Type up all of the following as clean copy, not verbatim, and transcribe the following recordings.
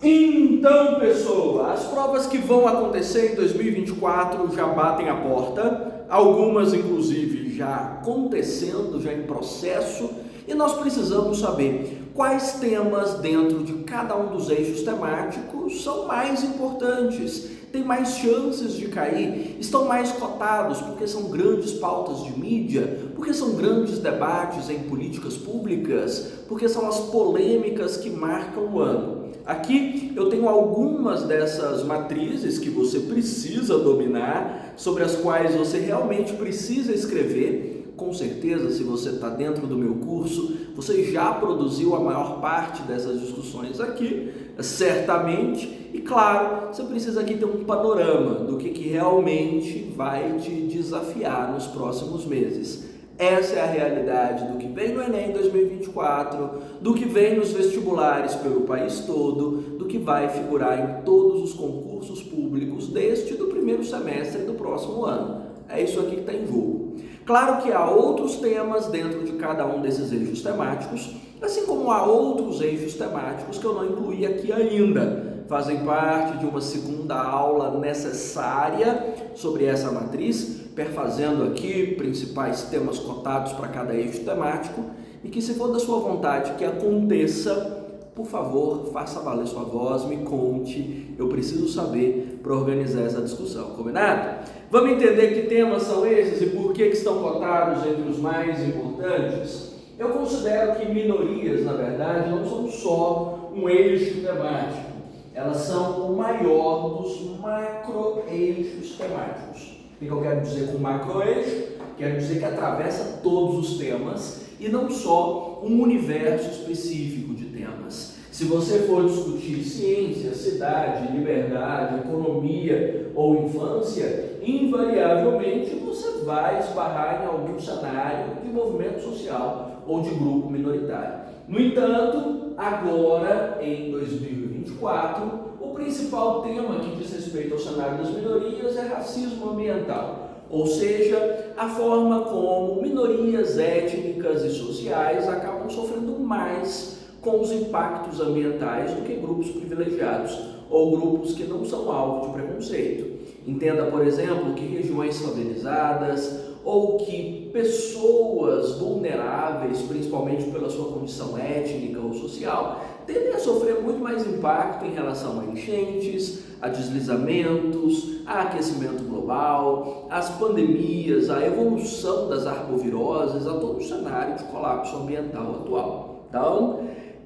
Então, pessoal, as provas que vão acontecer em 2024 já batem a porta, algumas inclusive já acontecendo, já em processo, e nós precisamos saber quais temas dentro de cada um dos eixos temáticos são mais importantes, têm mais chances de cair, estão mais cotados porque são grandes pautas de mídia, porque são grandes debates em políticas públicas, porque são as polêmicas que marcam o ano. Aqui eu tenho algumas dessas matrizes que você precisa dominar, sobre as quais você realmente precisa escrever. Com certeza, se você está dentro do meu curso, você já produziu a maior parte dessas discussões aqui, certamente. E claro, você precisa aqui ter um panorama do que realmente vai te desafiar nos próximos meses. Essa é a realidade do que vem no Enem 2024, do que vem nos vestibulares pelo país todo, do que vai figurar em todos os concursos públicos deste e do primeiro semestre do próximo ano. É isso aqui que está em jogo. Claro que há outros temas dentro de cada um desses eixos temáticos, assim como há outros eixos temáticos que eu não incluí aqui ainda. Fazem parte de uma segunda aula necessária sobre essa matriz, perfazendo aqui principais temas cotados para cada eixo temático, e que, se for da sua vontade que aconteça, por favor, faça valer sua voz, me conte, eu preciso saber para organizar essa discussão, combinado? Vamos entender que temas são esses e por que estão cotados entre os mais importantes? Eu considero que minorias, na verdade, não são só um eixo temático, elas são o maior dos macro-eixos temáticos. O que eu quero dizer com macro-eixo? Quero dizer que atravessa todos os temas e não só um universo específico de temas. Se você for discutir ciência, cidade, liberdade, economia ou infância, invariavelmente você vai esbarrar em algum cenário de movimento social ou de grupo minoritário. No entanto, agora, em 2024, o principal tema que diz respeito ao cenário das minorias é racismo ambiental, ou seja, a forma como minorias étnicas e sociais acabam sofrendo mais com os impactos ambientais do que grupos privilegiados ou grupos que não são alvo de preconceito. Entenda, por exemplo, que regiões favelizadas ou que pessoas vulneráveis, principalmente pela sua condição étnica ou social, tendem a sofrer muito mais impacto em relação a enchentes, a deslizamentos, a aquecimento global, as pandemias, a evolução das arboviroses, a todo o cenário de colapso ambiental atual. Então,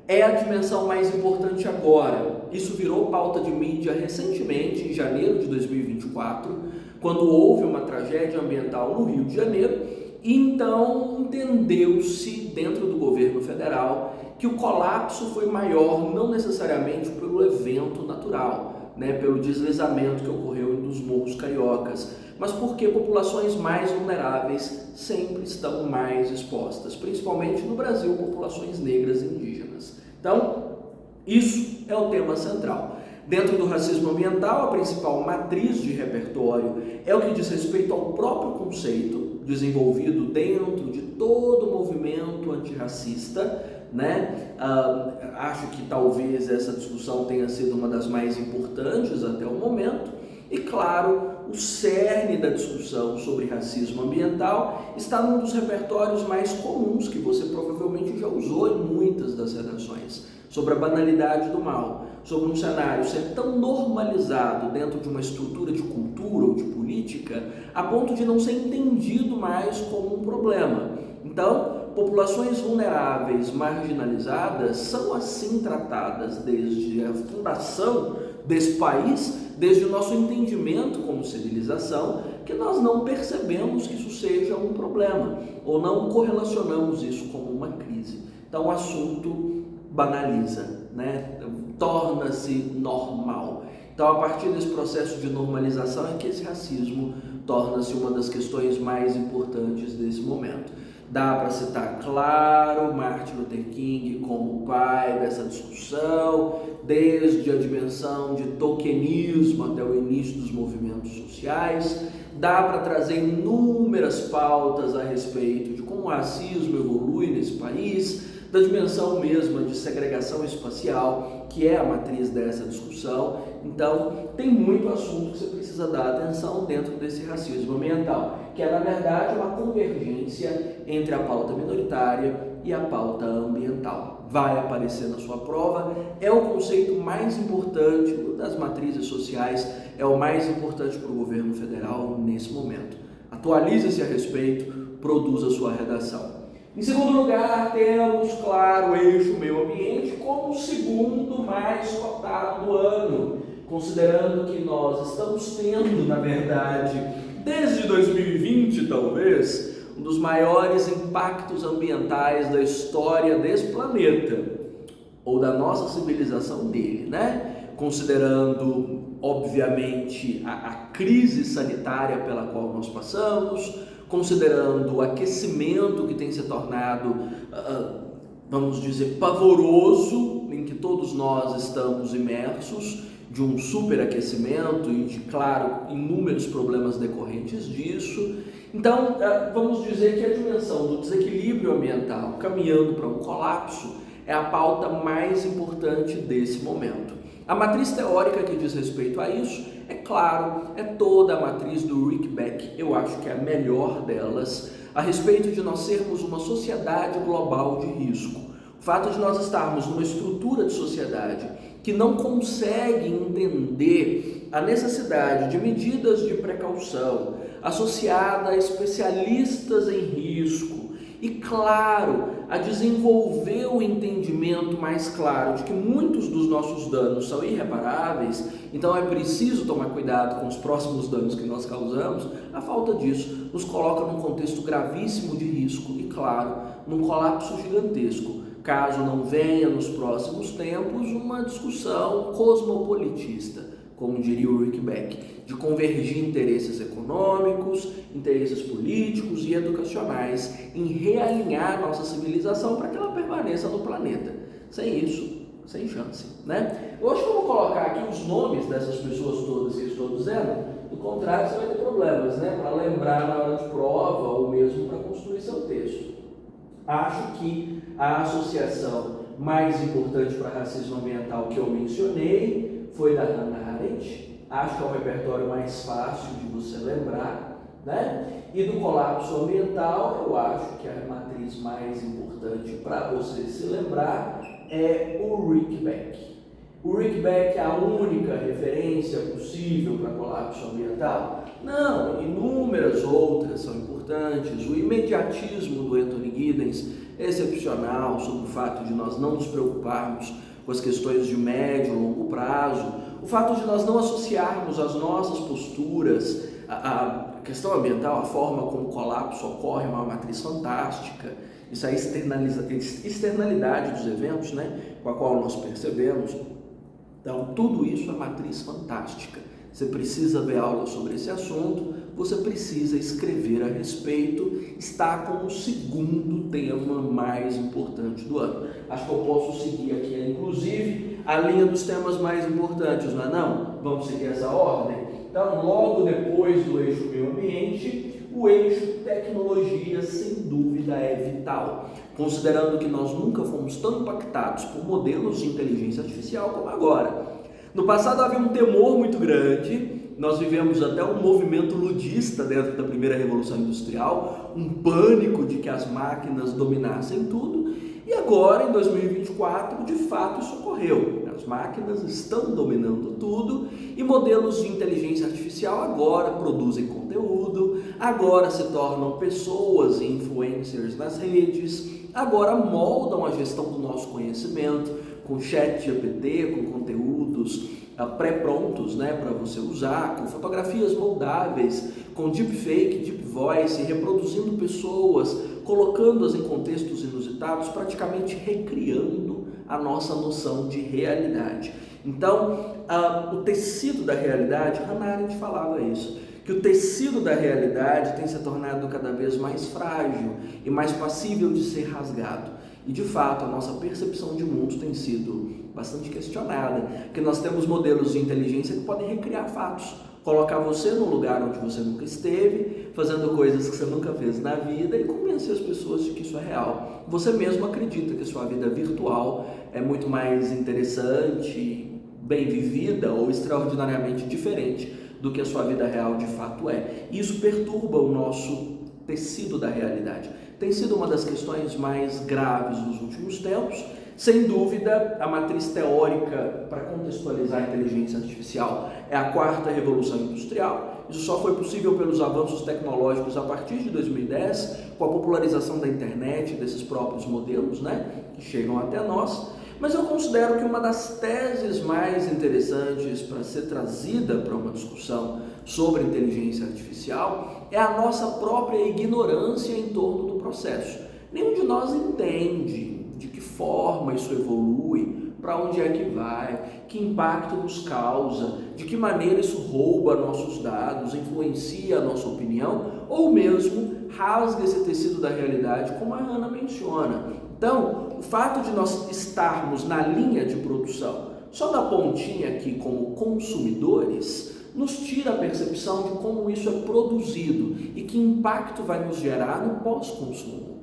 é a dimensão mais importante agora. Isso virou pauta de mídia recentemente, em janeiro de 2024, quando houve uma tragédia ambiental no Rio de Janeiro, e então entendeu-se dentro do governo federal que o colapso foi maior não necessariamente pelo evento natural, pelo deslizamento que ocorreu nos morros cariocas, mas porque populações mais vulneráveis sempre estão mais expostas, principalmente no Brasil, populações negras e indígenas. Então, isso é o tema central. Dentro do racismo ambiental, a principal matriz de repertório é o que diz respeito ao próprio conceito desenvolvido dentro de todo o movimento antirracista, acho que talvez essa discussão tenha sido uma das mais importantes até o momento. E claro, o cerne da discussão sobre racismo ambiental está num dos repertórios mais comuns que você provavelmente já usou em muitas das redações, sobre a banalidade do mal, sobre um cenário ser tão normalizado dentro de uma estrutura de cultura ou de política, a ponto de não ser entendido mais como um problema. Então, populações vulneráveis, marginalizadas, são assim tratadas desde a fundação desse país, desde o nosso entendimento como civilização, que nós não percebemos que isso seja um problema, ou não correlacionamos isso como uma crise. Então o assunto banaliza, torna-se normal. Então, a partir desse processo de normalização é que esse racismo torna-se uma das questões mais importantes desse momento. Dá para citar, claro, Martin Luther King como pai dessa discussão, desde a dimensão de tokenismo até o início dos movimentos sociais. Dá para trazer inúmeras pautas a respeito de como o racismo evolui nesse país. da dimensão mesma de segregação espacial, que é a matriz dessa discussão. Então, tem muito assunto que você precisa dar atenção dentro desse racismo ambiental, que é, na verdade, uma convergência entre a pauta minoritária e a pauta ambiental. Vai aparecer na sua prova, é o conceito mais importante das matrizes sociais, é o mais importante para o governo federal nesse momento. Atualize-se a respeito, produza sua redação. Em segundo lugar, temos, claro, o eixo meio ambiente como o segundo mais cotado do ano, considerando que nós estamos tendo, na verdade, desde 2020 talvez, um dos maiores impactos ambientais da história desse planeta, ou da nossa civilização dele, né? Considerando, obviamente, a crise sanitária pela qual nós passamos, considerando o aquecimento que tem se tornado, vamos dizer, pavoroso, em que todos nós estamos imersos, de um superaquecimento e de, claro, inúmeros problemas decorrentes disso. Então, vamos dizer que a dimensão do desequilíbrio ambiental caminhando para um colapso é a pauta mais importante desse momento. A matriz teórica que diz respeito a isso, é claro, é toda a matriz do Rick Beck, eu acho que é a melhor delas, a respeito de nós sermos uma sociedade global de risco. O fato de nós estarmos numa estrutura de sociedade que não consegue entender a necessidade de medidas de precaução associada a especialistas em risco e, claro, a desenvolver o entendimento mais claro de que muitos dos nossos danos são irreparáveis, então é preciso tomar cuidado com os próximos danos que nós causamos. A falta disso nos coloca num contexto gravíssimo de risco e, claro, num colapso gigantesco, caso não venha nos próximos tempos uma discussão cosmopolitista, como diria o Rick Beck, de convergir interesses econômicos, interesses políticos e educacionais em realinhar nossa civilização para que ela permaneça no planeta. Sem isso, sem chance, né? Hoje eu vou colocar aqui os nomes dessas pessoas todas que eu estou dizendo, do contrário você vai ter problemas, né? Para lembrar na hora de prova ou mesmo para construir seu texto. Acho que a associação mais importante para racismo ambiental que eu mencionei foi da Hannah Arendt. Acho que é o repertório mais fácil de você lembrar, né? E do colapso ambiental, eu acho que a matriz mais importante para você se lembrar é o Rick Beck. O Rick Beck é a única referência possível para colapso ambiental? Não, inúmeras outras são importantes. O imediatismo do Anthony Giddens é excepcional sobre o fato de nós não nos preocuparmos com as questões de médio e longo prazo. O fato de nós não associarmos as nossas posturas à questão ambiental, a forma como o colapso ocorre, é uma matriz fantástica. Isso é a externalidade dos eventos, né, com a qual nós percebemos. Então, tudo isso é matriz fantástica. Você precisa ver aula sobre esse assunto, você precisa escrever a respeito, está como o segundo tema mais importante do ano. Acho que eu posso seguir aqui, inclusive, a linha dos temas mais importantes, não é não? Vamos seguir essa ordem? Então, logo depois do eixo meio ambiente, o eixo tecnologia, sem dúvida, é vital, considerando que nós nunca fomos tão impactados por modelos de inteligência artificial como agora. No passado havia um temor muito grande, nós vivemos até um movimento ludista dentro da primeira revolução industrial, um pânico de que as máquinas dominassem tudo, e agora, em 2024, de fato isso ocorreu. As máquinas estão dominando tudo e modelos de inteligência artificial agora produzem conteúdo, agora se tornam pessoas e influencers nas redes, agora moldam a gestão do nosso conhecimento com ChatGPT, com conteúdos pré-prontos, né, para você usar, com fotografias moldáveis, com deepfake, deep voice, reproduzindo pessoas, colocando-as em contextos inusitados, praticamente recriando a nossa noção de realidade. Então, o tecido da realidade, Hannah Arendt falava isso, que o tecido da realidade tem se tornado cada vez mais frágil e mais passível de ser rasgado. E, de fato, a nossa percepção de mundo tem sido bastante questionada, porque nós temos modelos de inteligência que podem recriar fatos, colocar você num lugar onde você nunca esteve, fazendo coisas que você nunca fez na vida e convencer as pessoas de que isso é real. Você mesmo acredita que sua vida virtual é muito mais interessante, bem vivida ou extraordinariamente diferente do que a sua vida real de fato é. Isso perturba o nosso tecido da realidade. Tem sido uma das questões mais graves nos últimos tempos. Sem dúvida, a matriz teórica para contextualizar a inteligência artificial é a quarta revolução industrial. Isso só foi possível pelos avanços tecnológicos a partir de 2010, com a popularização da internet, desses próprios modelos, que chegam até nós. Mas eu considero que uma das teses mais interessantes para ser trazida para uma discussão sobre inteligência artificial é a nossa própria ignorância em torno do processo. Nenhum de nós entende de que forma isso evolui, para onde é que vai, que impacto nos causa, de que maneira isso rouba nossos dados, influencia a nossa opinião ou mesmo rasga esse tecido da realidade, como a Ana menciona. Então, o fato de nós estarmos na linha de produção, só na pontinha aqui como consumidores, nos tira a percepção de como isso é produzido e que impacto vai nos gerar no pós-consumo,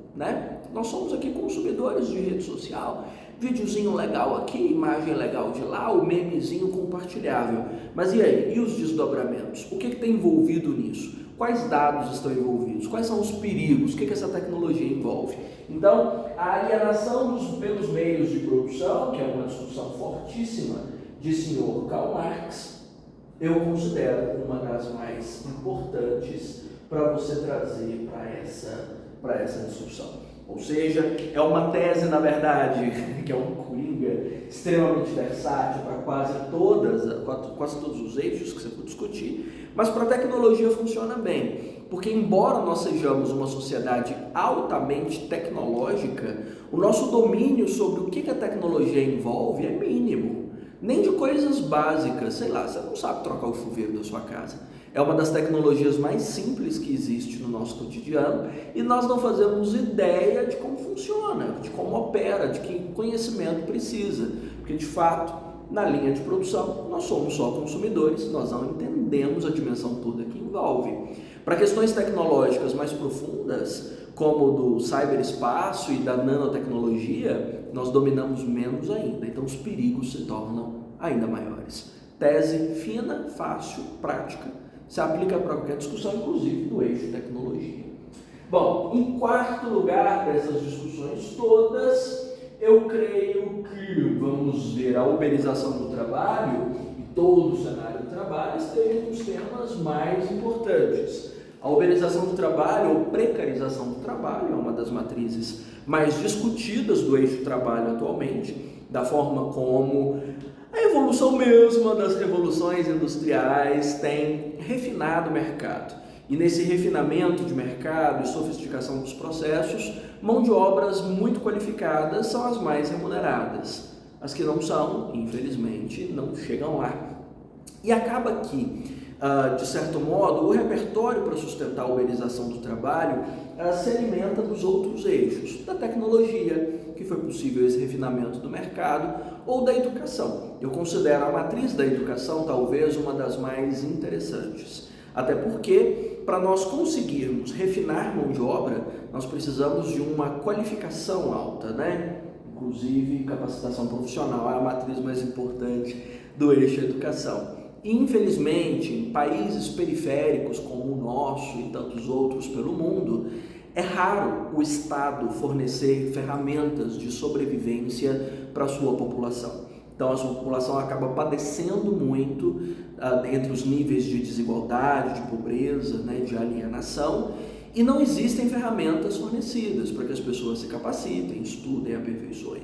Nós somos aqui consumidores de rede social, videozinho legal aqui, imagem legal de lá, o memezinho compartilhável. Mas e aí? E os desdobramentos? O que tem envolvido nisso? Quais dados estão envolvidos? Quais são os perigos? O que essa tecnologia envolve? Então, a alienação pelos meios de produção, que é uma discussão fortíssima de senhor Karl Marx, eu considero uma das mais importantes para você trazer para essa discussão. Ou seja, é uma tese, na verdade, que é um coringa extremamente versátil para quase todos os eixos que você for discutir, mas para a tecnologia funciona bem, porque embora nós sejamos uma sociedade altamente tecnológica, o nosso domínio sobre o que a tecnologia envolve é mínimo. Nem de coisas básicas, sei lá, você não sabe trocar o chuveiro da sua casa. É uma das tecnologias mais simples que existe no nosso cotidiano e nós não fazemos ideia de como funciona, de como opera, de que conhecimento precisa. Porque, de fato, na linha de produção, nós somos só consumidores, nós não entendemos a dimensão toda que envolve. Para questões tecnológicas mais profundas, como do cyberespaço e da nanotecnologia, nós dominamos menos ainda, então os perigos se tornam ainda maiores. Tese fina, fácil, prática, se aplica para qualquer discussão, inclusive do eixo tecnologia. Bom, em quarto lugar dessas discussões todas, eu creio que vamos ver a uberização do trabalho e todo o cenário do trabalho esteja entre os temas mais importantes. A uberização do trabalho ou precarização do trabalho é uma das matrizes mais discutidas do eixo trabalho atualmente, da forma como a evolução mesma das revoluções industriais tem refinado o mercado. E nesse refinamento de mercado e sofisticação dos processos, mão de obras muito qualificadas são as mais remuneradas. As que não são, infelizmente, não chegam lá. E acaba que, de certo modo, o repertório para sustentar a uberização do trabalho se alimenta dos outros eixos, da tecnologia, que foi possível esse refinamento do mercado, ou da educação. Eu considero a matriz da educação talvez uma das mais interessantes. Até porque, para nós conseguirmos refinar mão de obra, nós precisamos de uma qualificação alta, Inclusive, capacitação profissional é a matriz mais importante do eixo educação. Infelizmente, em países periféricos como o nosso e tantos outros pelo mundo, é raro o Estado fornecer ferramentas de sobrevivência para a sua população. Então, a sua população acaba padecendo muito entre os níveis de desigualdade, de pobreza, de alienação, e não existem ferramentas fornecidas para que as pessoas se capacitem, estudem, aperfeiçoem,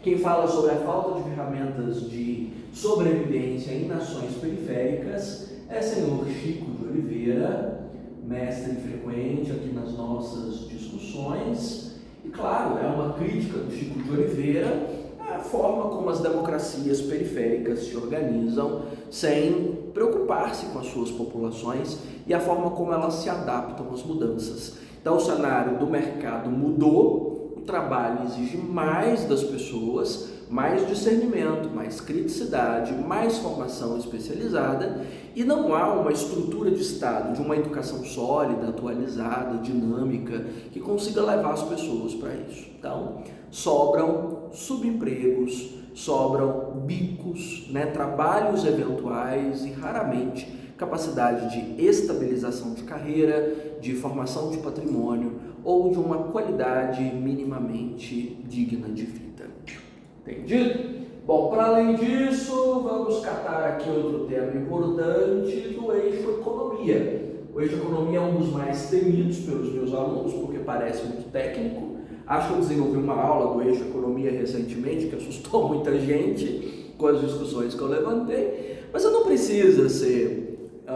Quem fala sobre a falta de ferramentas de sobrevivência em nações periféricas é senhor Chico de Oliveira, mestre frequente aqui nas nossas discussões, e claro, é uma crítica do Chico de Oliveira a forma como as democracias periféricas se organizam sem preocupar-se com as suas populações e a forma como elas se adaptam às mudanças. Então, o cenário do mercado mudou, o trabalho exige mais das pessoas, mais discernimento, mais criticidade, mais formação especializada, e não há uma estrutura de Estado, de uma educação sólida, atualizada, dinâmica, que consiga levar as pessoas para isso. Então, sobram subempregos, sobram bicos, né, trabalhos eventuais e raramente capacidade de estabilização de carreira, de formação de patrimônio ou de uma qualidade minimamente digna de vida. Entendido? Bom, para além disso, vamos catar aqui outro tema importante do eixo economia. O eixo economia é um dos mais temidos pelos meus alunos, porque parece muito técnico. Acho que eu desenvolvi uma aula do eixo economia recentemente, que assustou muita gente com as discussões que eu levantei, mas você não precisa ser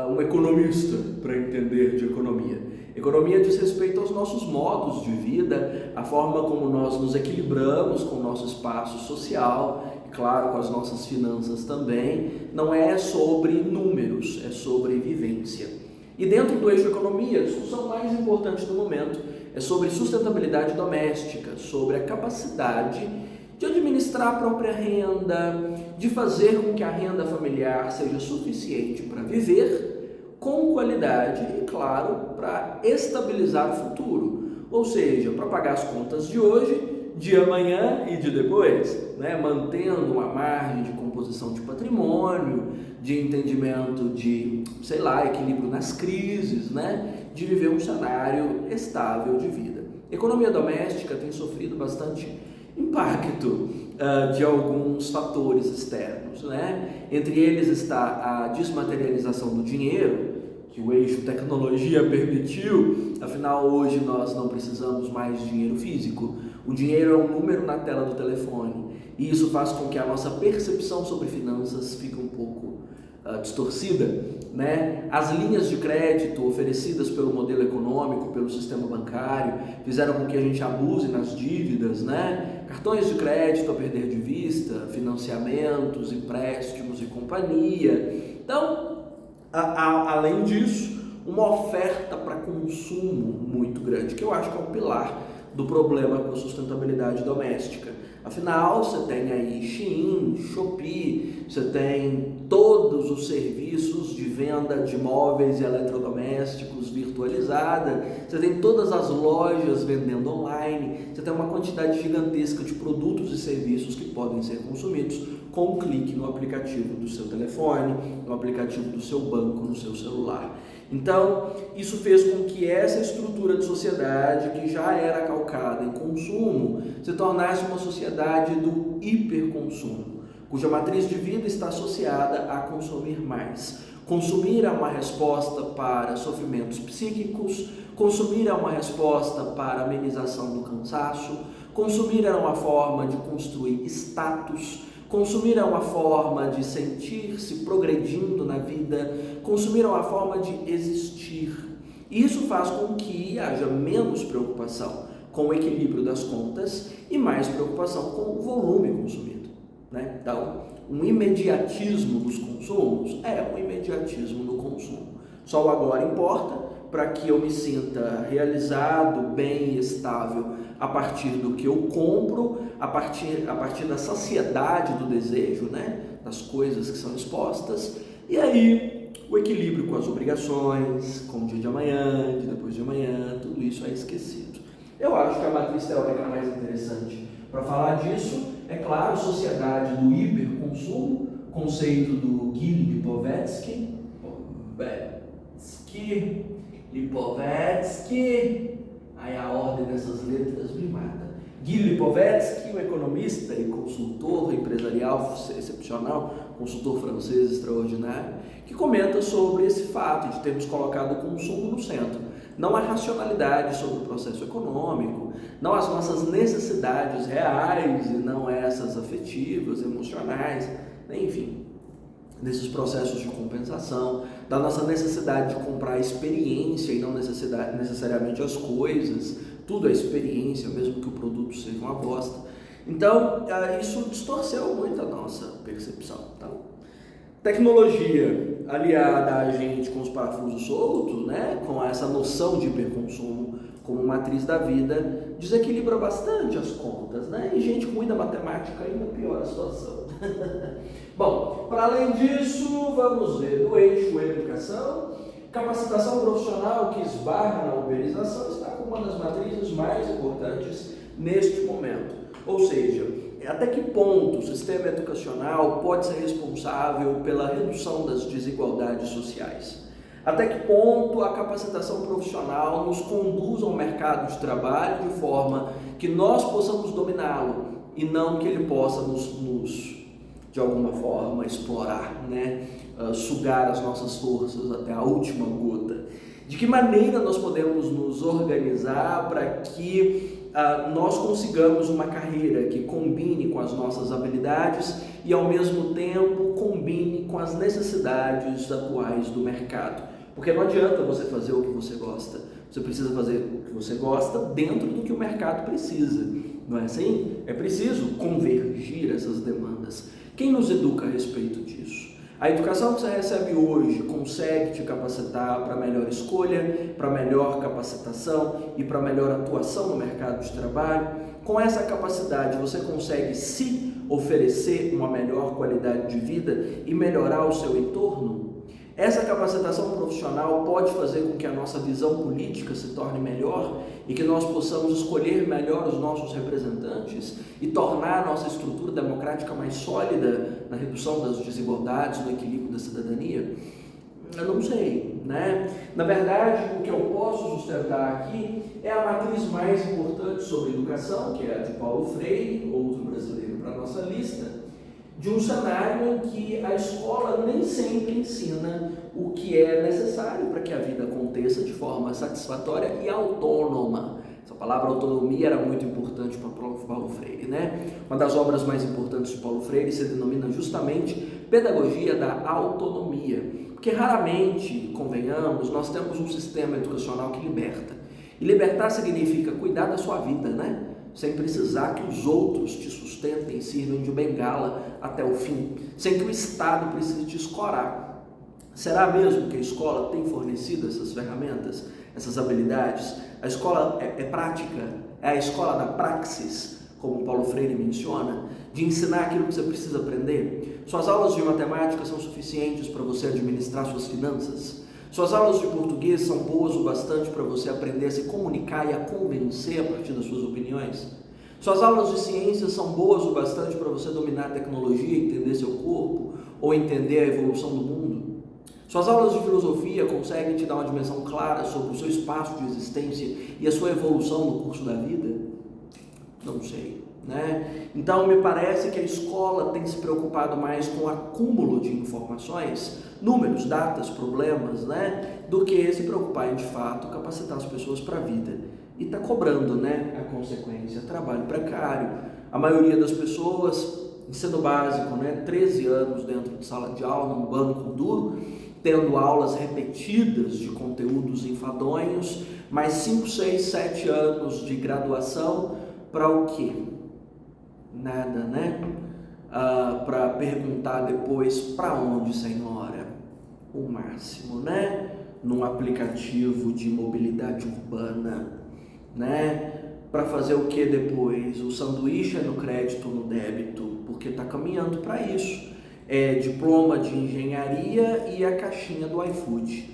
um economista para entender de economia. Economia diz respeito aos nossos modos de vida, a forma como nós nos equilibramos com o nosso espaço social, e claro, com as nossas finanças também. Não é sobre números, é sobre vivência. E dentro do eixo economia, a discussão mais importante do momento é sobre sustentabilidade doméstica, sobre a capacidade de administrar a própria renda, de fazer com que a renda familiar seja suficiente para viver com qualidade e, claro, para estabilizar o futuro, ou seja, para pagar as contas de hoje, de amanhã e de depois, né? Mantendo uma margem de composição de patrimônio, de entendimento de, equilíbrio nas crises, né? De viver um cenário estável de vida. A economia doméstica tem sofrido bastante impacto de alguns fatores externos, né? Entre eles está a desmaterialização do dinheiro, que o eixo tecnologia permitiu. Afinal, hoje nós não precisamos mais de dinheiro físico. O dinheiro é um número na tela do telefone, e isso faz com que a nossa percepção sobre finanças fique um pouco distorcida, né? As linhas de crédito oferecidas pelo modelo econômico, pelo sistema bancário, fizeram com que a gente abuse nas dívidas, né? Cartões de crédito a perder de vista, financiamentos, empréstimos e companhia. Então, além disso, uma oferta para consumo muito grande, que eu acho que é um pilar do problema com a sustentabilidade doméstica. Afinal, você tem aí Shein, Shopee, você tem todos os serviços de venda de móveis e eletrodomésticos virtualizada, você tem todas as lojas vendendo online, você tem uma quantidade gigantesca de produtos e serviços que podem ser consumidos com um clique no aplicativo do seu telefone, no aplicativo do seu banco, no seu celular. Então, isso fez com que essa estrutura de sociedade, que já era calcada em consumo, se tornasse uma sociedade do hiperconsumo, cuja matriz de vida está associada a consumir mais. Consumir é uma resposta para sofrimentos psíquicos, consumir é uma resposta para amenização do cansaço, consumir é uma forma de construir status, consumir é uma forma de sentir-se progredindo na vida, consumir é uma forma de existir. E isso faz com que haja menos preocupação com o equilíbrio das contas e mais preocupação com o volume consumido, né? Então, um imediatismo dos consumos é um imediatismo no consumo. Só o agora importa, para que eu me sinta realizado, bem e estável a partir do que eu compro, a partir da saciedade do desejo, né? Das coisas que são expostas, e aí o equilíbrio com as obrigações, com o dia de amanhã, de depois de amanhã, tudo isso é esquecido. Eu acho que a matriz teórica mais interessante para falar disso é, claro, sociedade do hiperconsumo, conceito do Gil Lipovetsky, aí a ordem dessas letras me mata. Gil Lipovetsky, um economista e consultor empresarial excepcional, consultor francês extraordinário, que comenta sobre esse fato de termos colocado o consumo no centro. Não a racionalidade sobre o processo econômico, não as nossas necessidades reais e não essas afetivas, emocionais, enfim, desses processos de compensação, da nossa necessidade de comprar experiência e não necessariamente as coisas, tudo é experiência, mesmo que o produto seja uma bosta. Então, isso distorceu muito a nossa percepção. Então, tecnologia aliada a gente com os parafusos soltos, né, com essa noção de hiperconsumo como matriz da vida, desequilibra bastante as contas, né? E gente ruim da matemática ainda piora a situação. Bom, para além disso, vamos ver do eixo educação, capacitação profissional que esbarra na uberização está como uma das matrizes mais importantes neste momento. Ou seja, até que ponto o sistema educacional pode ser responsável pela redução das desigualdades sociais? Até que ponto a capacitação profissional nos conduz ao mercado de trabalho de forma que nós possamos dominá-lo e não que ele possa nos de alguma forma explorar, né? Sugar as nossas forças até a última gota. De que maneira nós podemos nos organizar para que nós consigamos uma carreira que combine com as nossas habilidades e ao mesmo tempo combine com as necessidades atuais do mercado. Porque não adianta você fazer o que você gosta, você precisa fazer o que você gosta dentro do que o mercado precisa, não é assim? É preciso convergir essas demandas. Quem nos educa a respeito disso? A educação que você recebe hoje consegue te capacitar para melhor escolha, para melhor capacitação e para melhor atuação no mercado de trabalho. Com essa capacidade você consegue se oferecer uma melhor qualidade de vida e melhorar o seu entorno? Essa capacitação profissional pode fazer com que a nossa visão política se torne melhor e que nós possamos escolher melhor os nossos representantes e tornar a nossa estrutura democrática mais sólida na redução das desigualdades, no equilíbrio da cidadania? Eu não sei, né? Na verdade, o que eu posso sustentar aqui é a matriz mais importante sobre educação, que é a de Paulo Freire, outro brasileiro para a nossa lista, de um cenário em que a escola nem sempre ensina o que é necessário para que a vida aconteça de forma satisfatória e autônoma. Essa palavra autonomia era muito importante para Paulo Freire, né? Uma das obras mais importantes de Paulo Freire se denomina justamente Pedagogia da Autonomia, porque raramente, convenhamos, nós temos um sistema educacional que liberta. E libertar significa cuidar da sua vida, né? Sem precisar que os outros te sustentem e sirvam de bengala até o fim, sem que o Estado precise te escorar. Será mesmo que a escola tem fornecido essas ferramentas, essas habilidades? A escola é prática, é a escola da praxis, como Paulo Freire menciona, de ensinar aquilo que você precisa aprender? Suas aulas de matemática são suficientes para você administrar suas finanças? Suas aulas de português são boas o bastante para você aprender a se comunicar e a convencer a partir das suas opiniões? Suas aulas de ciências são boas o bastante para você dominar a tecnologia, entender seu corpo ou entender a evolução do mundo? Suas aulas de filosofia conseguem te dar uma dimensão clara sobre o seu espaço de existência e a sua evolução no curso da vida? Não sei, né? Então me parece que a escola tem se preocupado mais com o acúmulo de informações, números, datas, problemas, né? Do que se preocupar em, de fato, capacitar as pessoas para a vida. E está cobrando, né? A consequência, trabalho precário. A maioria das pessoas, ensino básico, né? 13 anos dentro de sala de aula, num banco duro, tendo aulas repetidas de conteúdos enfadonhos, mais 5, 6, 7 anos de graduação, para o quê? Nada, né? Para perguntar depois, para onde, senhora? O máximo, né? Num aplicativo de mobilidade urbana, né? Para fazer o que depois? O sanduíche é no crédito ou no débito? Porque está caminhando para isso. É diploma de engenharia e a caixinha do iFood.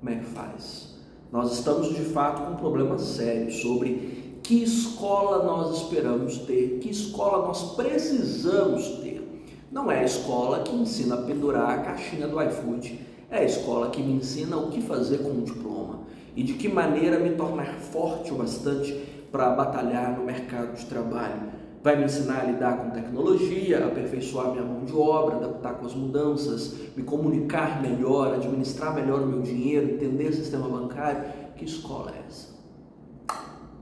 Como é que faz? Nós estamos de fato com um problema sério sobre que escola nós esperamos ter, que escola nós precisamos ter. Não é a escola que ensina a pendurar a caixinha do iFood, é a escola que me ensina o que fazer com o diploma e de que maneira me tornar forte o bastante para batalhar no mercado de trabalho. Vai me ensinar a lidar com tecnologia, aperfeiçoar minha mão de obra, adaptar com as mudanças, me comunicar melhor, administrar melhor o meu dinheiro, entender o sistema bancário. Que escola é essa?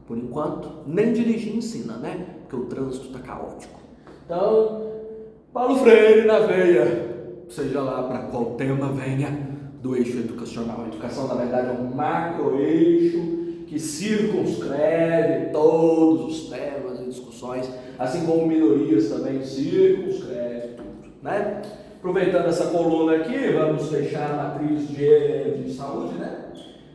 Por enquanto, nem dirigir ensina, né? Porque o trânsito está caótico. Então, Paulo Freire na veia, seja lá para qual tema venha do eixo educacional. A educação, na verdade, é um macro-eixo que circunscreve todos os temas e discussões, assim como minorias também circunscreve tudo, né? Aproveitando essa coluna aqui, vamos fechar a matriz de saúde, né?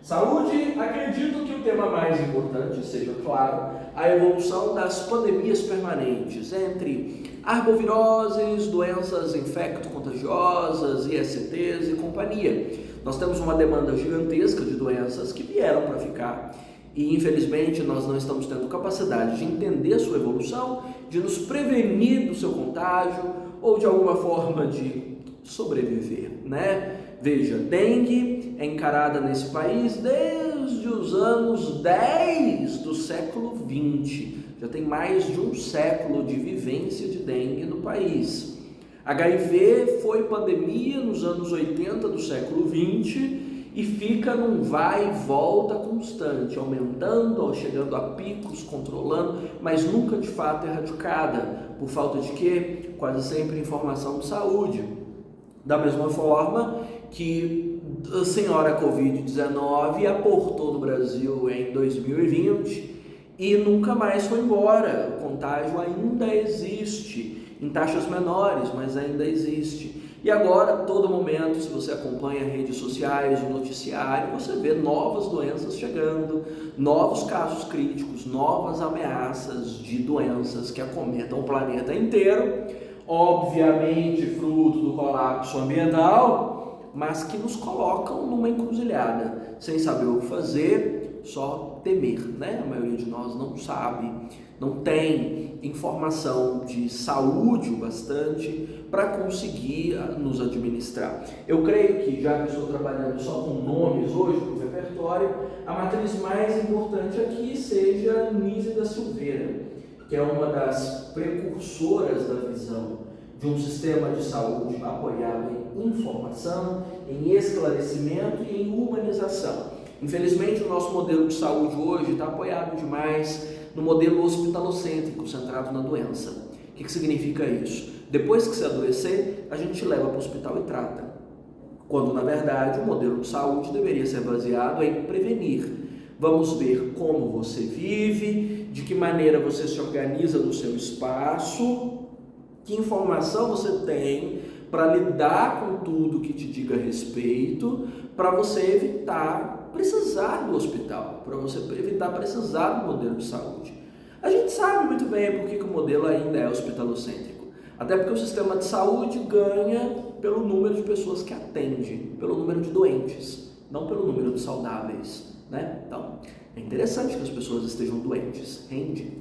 Saúde, acredito que o tema mais importante seja, claro, a evolução das pandemias permanentes entre arboviroses, doenças infecto-contagiosas, ISTs e companhia. Nós temos uma demanda gigantesca de doenças que vieram para ficar e, infelizmente, nós não estamos tendo capacidade de entender a sua evolução, de nos prevenir do seu contágio ou de alguma forma de sobreviver, né? Veja, dengue é encarada nesse país desde os anos 10 do século 20. Já tem mais de um século de vivência de dengue no país. HIV foi pandemia nos anos 80 do século 20 e fica num vai e volta constante, aumentando ou chegando a picos, controlando, mas nunca de fato erradicada. Por falta de quê? Quase sempre informação de saúde. Da mesma forma que a senhora Covid-19 aportou no Brasil em 2020 e nunca mais foi embora. O contágio ainda existe, em taxas menores, mas ainda existe. E agora, a todo momento, se você acompanha redes sociais, o noticiário, você vê novas doenças chegando, novos casos críticos, novas ameaças de doenças que acometam o planeta inteiro. Obviamente fruto do colapso ambiental, mas que nos colocam numa encruzilhada, sem saber o que fazer, só temer, né? A maioria de nós não sabe, não tem informação de saúde o bastante para conseguir nos administrar. Eu creio que, já que estou trabalhando só com nomes hoje para o repertório, a matriz mais importante aqui seja Nise da Silveira, que é uma das precursoras da visão de um sistema de saúde apoiado em informação, em esclarecimento e em humanização. Infelizmente, o nosso modelo de saúde hoje está apoiado demais no modelo hospitalocêntrico, centrado na doença. O que significa isso? Depois que se adoecer, a gente leva para o hospital e trata. Quando, na verdade, o modelo de saúde deveria ser baseado em prevenir. Vamos ver como você vive, de que maneira você se organiza no seu espaço, que informação você tem para lidar com tudo que te diga respeito, para você evitar precisar do hospital, para você evitar precisar do modelo de saúde. A gente sabe muito bem por que o modelo ainda é hospitalocêntrico. Até porque o sistema de saúde ganha pelo número de pessoas que atende, pelo número de doentes, não pelo número de saudáveis, né? Então, é interessante que as pessoas estejam doentes, rende.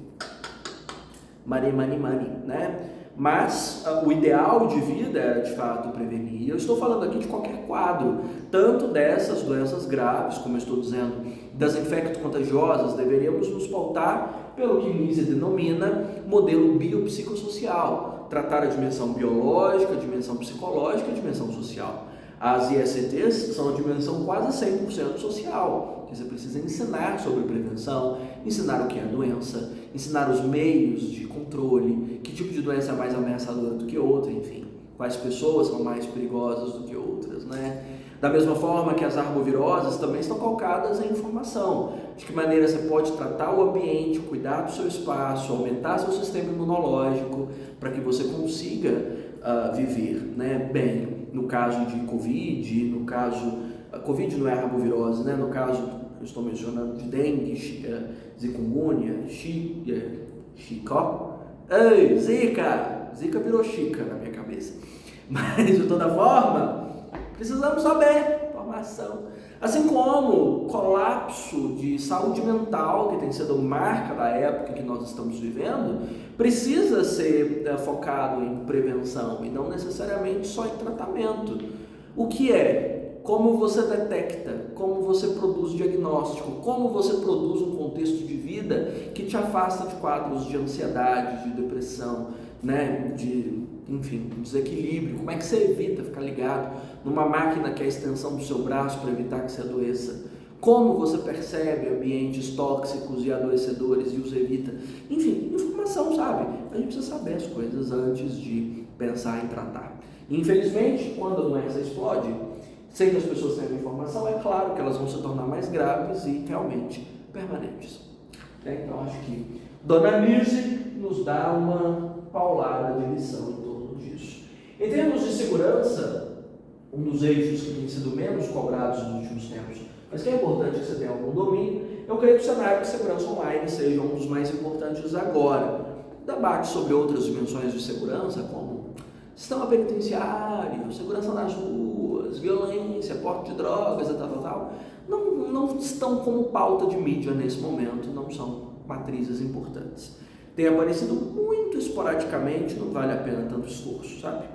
Money, money, money, né? Mas o ideal de vida é, de fato, prevenir. Eu estou falando aqui de qualquer quadro, tanto dessas doenças graves, como eu estou dizendo, das infecto-contagiosas. Deveríamos nos pautar pelo que Nise denomina modelo biopsicossocial, tratar a dimensão biológica, a dimensão psicológica e a dimensão social. As ISTs são a dimensão quase 100% social, que você precisa ensinar sobre prevenção, ensinar o que é a doença, ensinar os meios de controle, que tipo de doença é mais ameaçadora do que outra, enfim, quais pessoas são mais perigosas do que outras, né? Da mesma forma que as arboviroses também estão calcadas em informação, de que maneira você pode tratar o ambiente, cuidar do seu espaço, aumentar seu sistema imunológico, para que você consiga viver, né, bem. No caso de Covid, no caso, Covid não é arbovirose, né? No caso, eu estou mencionando de dengue, zikungunya, Zika virou Chica na minha cabeça. Mas, de toda forma, precisamos saber informação. Assim como o colapso de saúde mental, que tem sido marca da época que nós estamos vivendo, precisa ser focado em prevenção e não necessariamente só em tratamento. O que é? Como você detecta, como você produz diagnóstico, como você produz um contexto de vida que te afasta de quadros de ansiedade, de depressão, né? Enfim, desequilíbrio. Como é que você evita ficar ligado numa máquina que é a extensão do seu braço para evitar que você adoeça? Como você percebe ambientes tóxicos e adoecedores e os evita? Enfim, informação, sabe? A gente precisa saber as coisas antes de pensar em tratar. E, infelizmente, quando a doença explode, sem que as pessoas tenham informação, é claro que elas vão se tornar mais graves e realmente permanentes. Então, acho que Dona Nise nos dá uma paulada de lição em torno disso. Em termos de segurança, um dos eixos que tem sido menos cobrados nos últimos tempos, mas que é importante que você tenha algum domínio, eu creio que o cenário de segurança online seja um dos mais importantes agora. Debate sobre outras dimensões de segurança, como sistema penitenciário, segurança nas ruas, violência, porte de drogas e tal, não estão como pauta de mídia nesse momento, não são matrizes importantes. Tem aparecido muito esporadicamente, não vale a pena tanto esforço, sabe?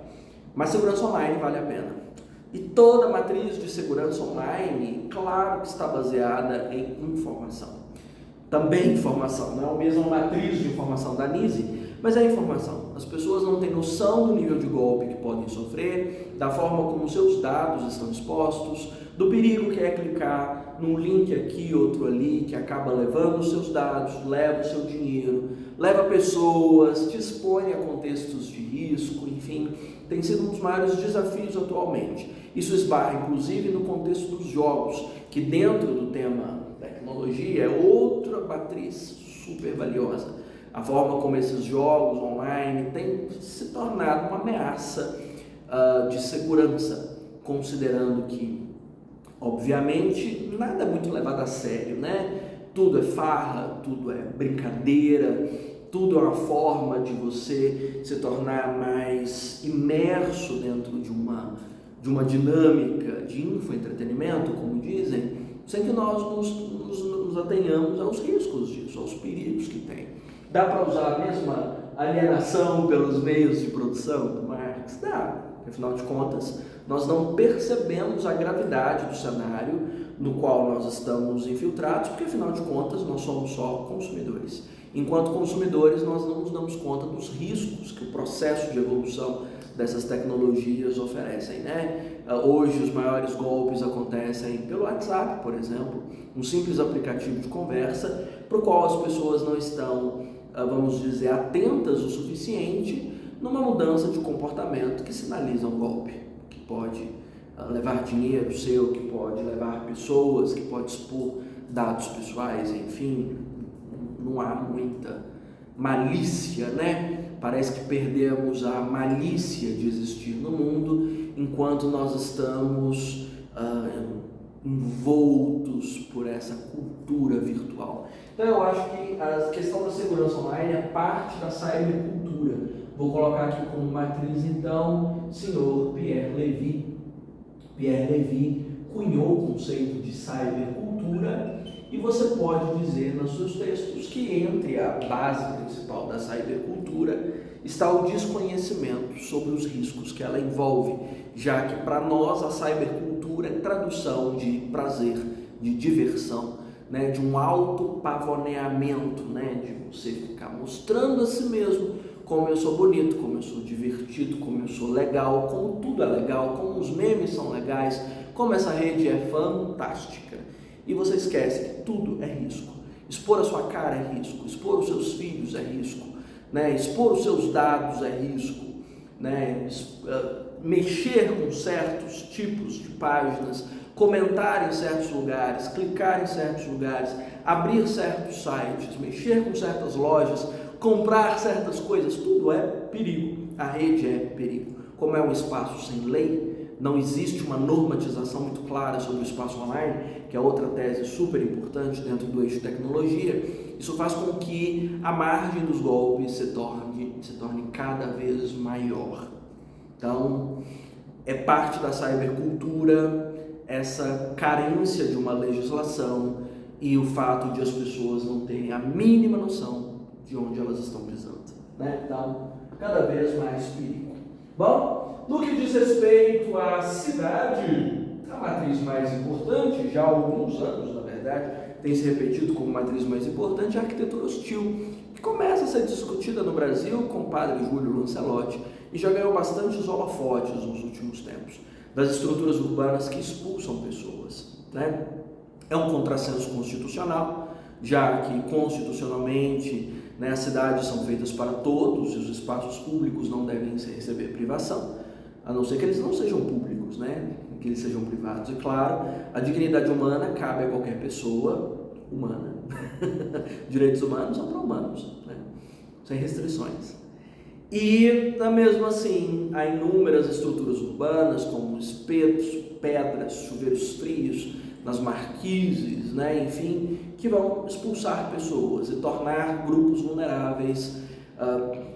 Mas segurança online vale a pena. E toda matriz de segurança online, claro que está baseada em informação. Também informação, não é a mesma matriz de informação da NISE, mas é informação. As pessoas não têm noção do nível de golpe que podem sofrer, da forma como seus dados estão expostos, do perigo que é clicar num link aqui, outro ali, que acaba levando os seus dados, leva o seu dinheiro, leva pessoas, te expõe a contextos de risco, enfim, tem sido um dos maiores desafios atualmente. Isso esbarra, inclusive, no contexto dos jogos, que dentro do tema tecnologia é outra matriz super valiosa. A forma como esses jogos online têm se tornado uma ameaça de segurança, considerando que, obviamente, nada é muito levado a sério, né? Tudo é farra, tudo é brincadeira, tudo é uma forma de você se tornar mais imerso dentro de uma dinâmica de infoentretenimento, como dizem, sem que nós nos atenhamos aos riscos disso, aos perigos que tem. Dá para usar a mesma alienação pelos meios de produção do Marx? Dá. Afinal de contas, nós não percebemos a gravidade do cenário no qual nós estamos infiltrados, porque afinal de contas nós somos só consumidores. Enquanto consumidores, nós não nos damos conta dos riscos que o processo de evolução dessas tecnologias oferecem, né? Hoje os maiores golpes acontecem pelo WhatsApp, por exemplo, um simples aplicativo de conversa para o qual as pessoas não estão, vamos dizer, atentas o suficiente numa mudança de comportamento que sinaliza um golpe, que pode levar dinheiro seu, que pode levar pessoas, que pode expor dados pessoais, enfim, não há muita malícia, né? Parece que perdemos a malícia de existir no mundo enquanto nós estamos envoltos por essa cultura virtual. Então eu acho que a questão da segurança online é parte da cybercultura. Vou colocar aqui como matriz então o senhor Pierre Levy. Pierre Levy cunhou o conceito de cybercultura e você pode dizer nos seus textos que entre a base principal da cybercultura está o desconhecimento sobre os riscos que ela envolve, já que para nós a cybercultura é tradução de prazer, de diversão, né, de um autopavoneamento, né, de você ficar mostrando a si mesmo como eu sou bonito, como eu sou divertido, como eu sou legal, como tudo é legal, como os memes são legais, como essa rede é fantástica. E você esquece que tudo é risco. Expor a sua cara é risco, expor os seus filhos é risco, né? Expor os seus dados é risco, né? Mexer com certos tipos de páginas, comentar em certos lugares, clicar em certos lugares, abrir certos sites, mexer com certas lojas, comprar certas coisas, tudo é perigo. A rede é perigo. Como é um espaço sem lei, não existe uma normatização muito clara sobre o espaço online, que é outra tese super importante dentro do eixo tecnologia. Isso faz com que a margem dos golpes se torne cada vez maior. Então, é parte da cybercultura essa carência de uma legislação e o fato de as pessoas não terem a mínima noção de onde elas estão pisando, né? Então, cada vez mais perigo. Bom, no que diz respeito à cidade, a matriz mais importante, já há alguns anos, na verdade, tem se repetido como matriz mais importante, é a arquitetura hostil, que começa a ser discutida no Brasil com o padre Júlio Lancelotti e já ganhou bastantes holofotes nos últimos tempos, das estruturas urbanas que expulsam pessoas, né? É um contrassenso constitucional, já que constitucionalmente, né, as cidades são feitas para todos e os espaços públicos não devem receber privação, a não ser que eles não sejam públicos, né, que eles sejam privados. E claro, a dignidade humana cabe a qualquer pessoa humana. Direitos humanos são para humanos, né, sem restrições. E, mesmo assim, há inúmeras estruturas urbanas, como espetos, pedras, chuveiros frios, nas marquises, né? Enfim, que vão expulsar pessoas e tornar grupos vulneráveis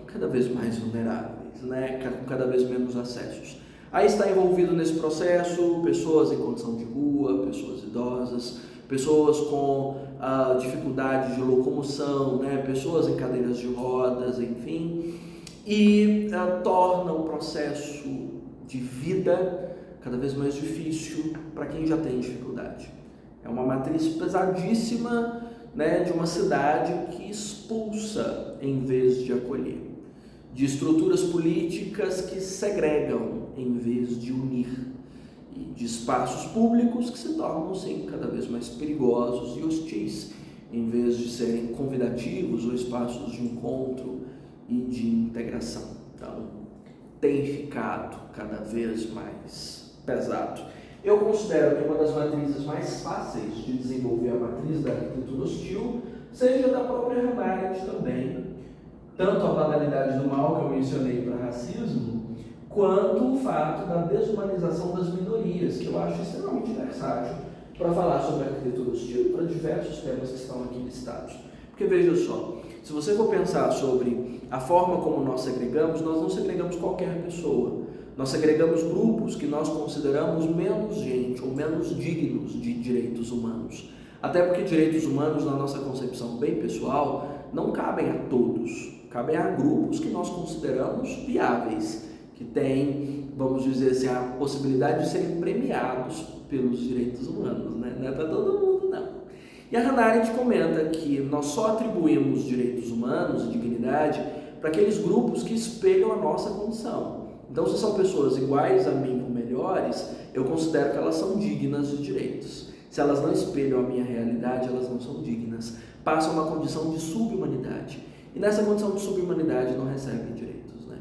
cada vez mais vulneráveis, né? Com cada vez menos acessos. Aí está envolvido nesse processo pessoas em condição de rua, pessoas idosas, pessoas com dificuldade de locomoção, né? Pessoas em cadeiras de rodas, enfim, e torna o processo de vida cada vez mais difícil para quem já tem dificuldade. É uma matriz pesadíssima, né, de uma cidade que expulsa em vez de acolher, de estruturas políticas que segregam em vez de unir, e de espaços públicos que se tornam, sim, cada vez mais perigosos e hostis, em vez de serem convidativos ou espaços de encontro e de integração. Então, tem ficado cada vez mais pesado. Eu considero que uma das matrizes mais fáceis de desenvolver a matriz da arquitetura hostil seja da própria Hannah Arendt também, tanto a banalidade do mal que eu mencionei para racismo, quanto o fato da desumanização das minorias, que eu acho extremamente versátil para falar sobre a arquitetura hostil para diversos temas que estão aqui listados. Porque veja só, se você for pensar sobre a forma como nós segregamos, nós não segregamos qualquer pessoa. Nós segregamos grupos que nós consideramos menos gente ou menos dignos de direitos humanos. Até porque direitos humanos, na nossa concepção bem pessoal, não cabem a todos. Cabem a grupos que nós consideramos viáveis, que têm, vamos dizer assim, a possibilidade de serem premiados pelos direitos humanos, né? Não é para todo mundo, não. E a Hannah Arendt comenta que nós só atribuímos direitos humanos e dignidade para aqueles grupos que espelham a nossa condição. Então, se são pessoas iguais a mim ou melhores, eu considero que elas são dignas de direitos. Se elas não espelham a minha realidade, elas não são dignas. Passam uma condição de subhumanidade. E nessa condição de subhumanidade não recebem direitos, né?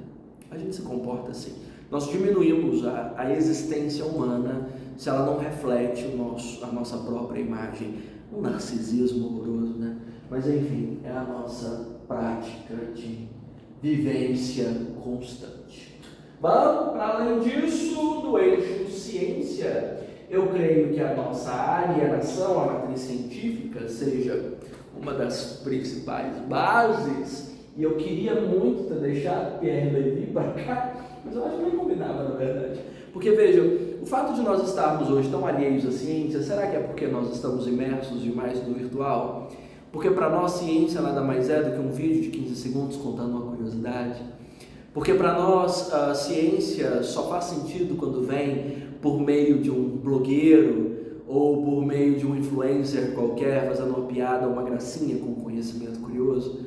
A gente se comporta assim. Nós diminuímos a existência humana se ela não reflete a nossa própria imagem. Um narcisismo horroroso, né? Mas enfim, é a nossa prática de vivência constante. Vamos, para além disso, no eixo ciência, eu creio que a nossa alienação à matriz científica seja uma das principais bases, e eu queria muito ter deixado Pierre Levy para cá, mas eu acho que não combinava, na verdade. Porque, veja, o fato de nós estarmos hoje tão alheios à ciência, será que é porque nós estamos imersos demais no virtual? Porque para nós ciência nada mais é do que um vídeo de 15 segundos contando uma curiosidade? Porque para nós a ciência só faz sentido quando vem por meio de um blogueiro ou por meio de um influencer qualquer fazendo uma piada ou uma gracinha com conhecimento curioso,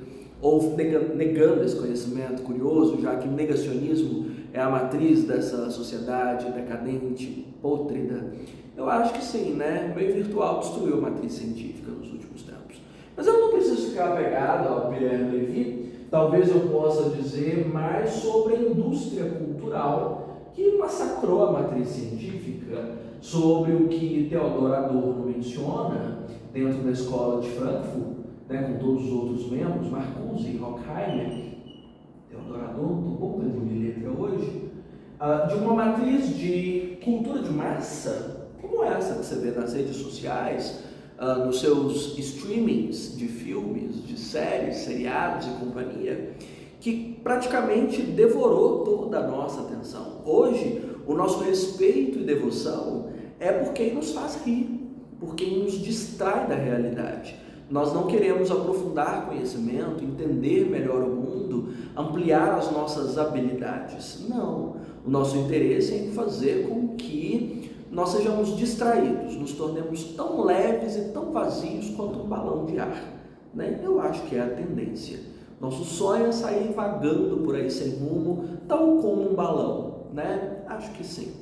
ou negando esse conhecimento curioso, já que o negacionismo é a matriz dessa sociedade decadente, pútrida. Eu acho que sim, né? O meio virtual destruiu a matriz científica nos últimos tempos. Mas eu não preciso ficar apegado ao Pierre Levy. Talvez eu possa dizer mais sobre a indústria cultural que massacrou a matriz científica, sobre o que Theodor Adorno menciona dentro da escola de Frankfurt, né, com todos os outros membros, Marcuse e Horkheimer. Theodor Adorno, estou um pouco dando de letra hoje, de uma matriz de cultura de massa, como essa que você vê nas redes sociais, nos seus streamings de filmes, de séries, seriados e companhia, que praticamente devorou toda a nossa atenção. Hoje, o nosso respeito e devoção é por quem nos faz rir, por quem nos distrai da realidade. Nós não queremos aprofundar conhecimento, entender melhor o mundo, ampliar as nossas habilidades. Não. O nosso interesse é em fazer com que nós sejamos distraídos, nos tornemos tão leves e tão vazios quanto um balão de ar, né? Eu acho que é a tendência. Nosso sonho é sair vagando por aí sem rumo, tal como um balão, né? Acho que sim.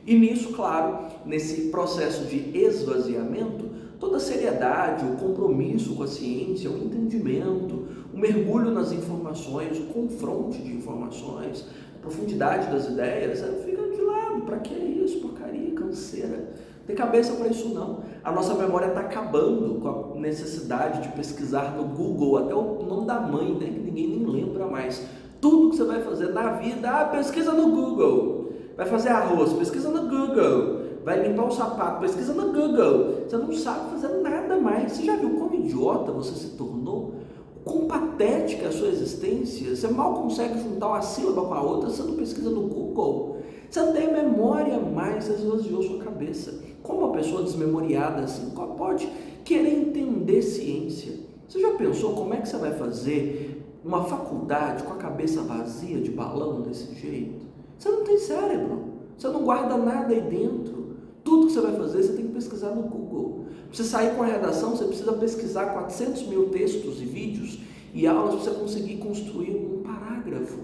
E nisso, claro, nesse processo de esvaziamento, toda a seriedade, o compromisso com a ciência, o entendimento, o mergulho nas informações, o confronto de informações, a profundidade das ideias, fica de lado. Para que isso? Porcaria, canseira. Não tem cabeça para isso não. A nossa memória está acabando com a necessidade de pesquisar no Google até o nome da mãe, né, que ninguém nem lembra mais. Tudo que você vai fazer na vida, pesquisa no Google. Vai fazer arroz, pesquisa no Google. vai limpar o sapato, pesquisa no Google. Você não sabe fazer nada mais. Você já viu quão idiota você se tornou? Quão patética é a sua existência? Você mal consegue juntar uma sílaba com a outra, você não pesquisa no Google. Você não tem memória mais, você esvaziou sua cabeça. Como uma pessoa desmemoriada assim pode querer entender ciência? Você já pensou como é que você vai fazer uma faculdade com a cabeça vazia de balão desse jeito? Você não tem cérebro, você não guarda nada aí dentro. Tudo que você vai fazer, você tem que pesquisar no Google. Para você sair com a redação, você precisa pesquisar 400 mil textos e vídeos e aulas para você conseguir construir um parágrafo.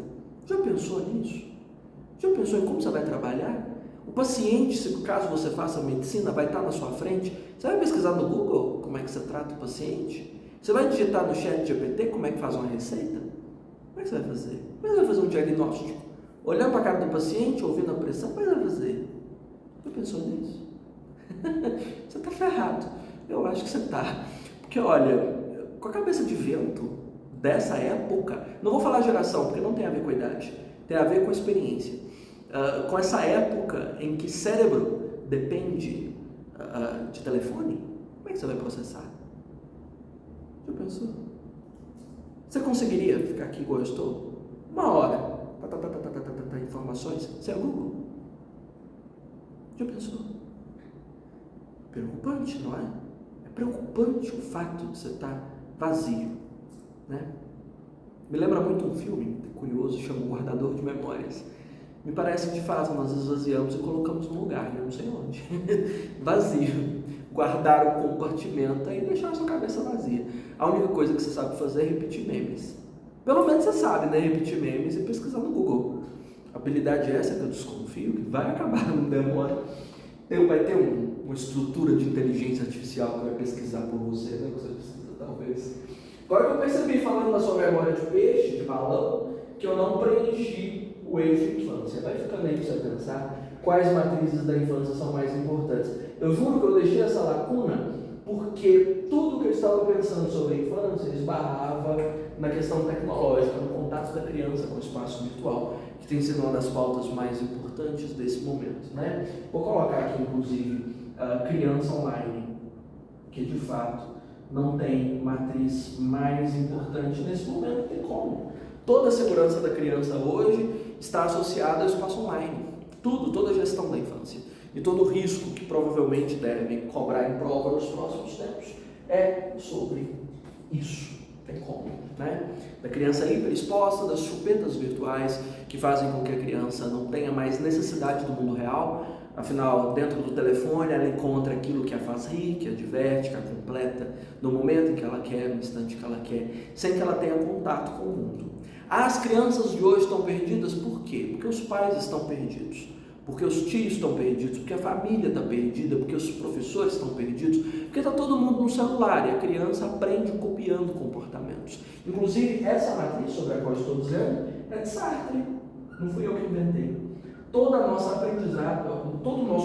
Já pensou nisso? Já pensou em como você vai trabalhar? O paciente, se no caso você faça medicina, vai estar na sua frente. Você vai pesquisar no Google como é que você trata o paciente? Você vai digitar no chat GPT como é que faz uma receita? Como é que você vai fazer? Como é que você vai fazer um diagnóstico? Olhando para a cara do paciente, ouvindo a pressão, como é que você vai fazer? Já pensou nisso? Você está ferrado. Eu acho que você está. Porque olha, com a cabeça de vento dessa época, não vou falar geração, porque não tem a ver com a idade, tem a ver com a experiência. Com essa época em que cérebro depende de telefone, como é que você vai processar? Já pensou? Você conseguiria ficar aqui igual eu estou? Uma hora, informações, sem o Google? Já pensou? Preocupante, não é? É preocupante o fato de você estar vazio, né? Me lembra muito um filme curioso, chama O Guardador de Memórias. Me parece que de fato nós esvaziamos e colocamos no lugar, eu não sei onde. Vazio. Guardar o compartimento e deixar a sua cabeça vazia. A única coisa que você sabe fazer é repetir memes. Pelo menos você sabe, né? Repetir memes e pesquisar no Google. A habilidade é essa que eu desconfio que vai acabar, não demora. Vai ter uma estrutura de inteligência artificial que vai pesquisar por você, né? Que você precisa, talvez. Agora que eu percebi, falando da sua memória de peixe, de balão, que eu não preenchi o eixo infância. Vai ficando aí para você pensar quais matrizes da infância são mais importantes. Eu juro que eu deixei essa lacuna porque tudo que eu estava pensando sobre a infância esbarrava na questão tecnológica, no contato da criança com o espaço virtual, que tem sido uma das pautas mais importantes desse momento, né? Vou colocar aqui, inclusive, criança online, que de fato não tem matriz mais importante nesse momento, não tem como. Toda a segurança da criança hoje está associada ao espaço online. Toda a gestão da infância e todo o risco que provavelmente devem cobrar em prova nos próximos tempos é sobre isso. Tem como, né? Da criança hiperexposta, das chupetas virtuais que fazem com que a criança não tenha mais necessidade do mundo real. Afinal, dentro do telefone ela encontra aquilo que a faz rir, que a diverte, que a completa no momento em que ela quer, no instante que ela quer, sem que ela tenha contato com o mundo. As crianças de hoje estão perdidas por quê? Porque os pais estão perdidos, porque os tios estão perdidos, porque a família está perdida, porque os professores estão perdidos, porque está todo mundo no celular e a criança aprende copiando comportamentos. Inclusive, essa matriz sobre a qual estou dizendo é de Sartre, não fui eu que inventei. Todo o nosso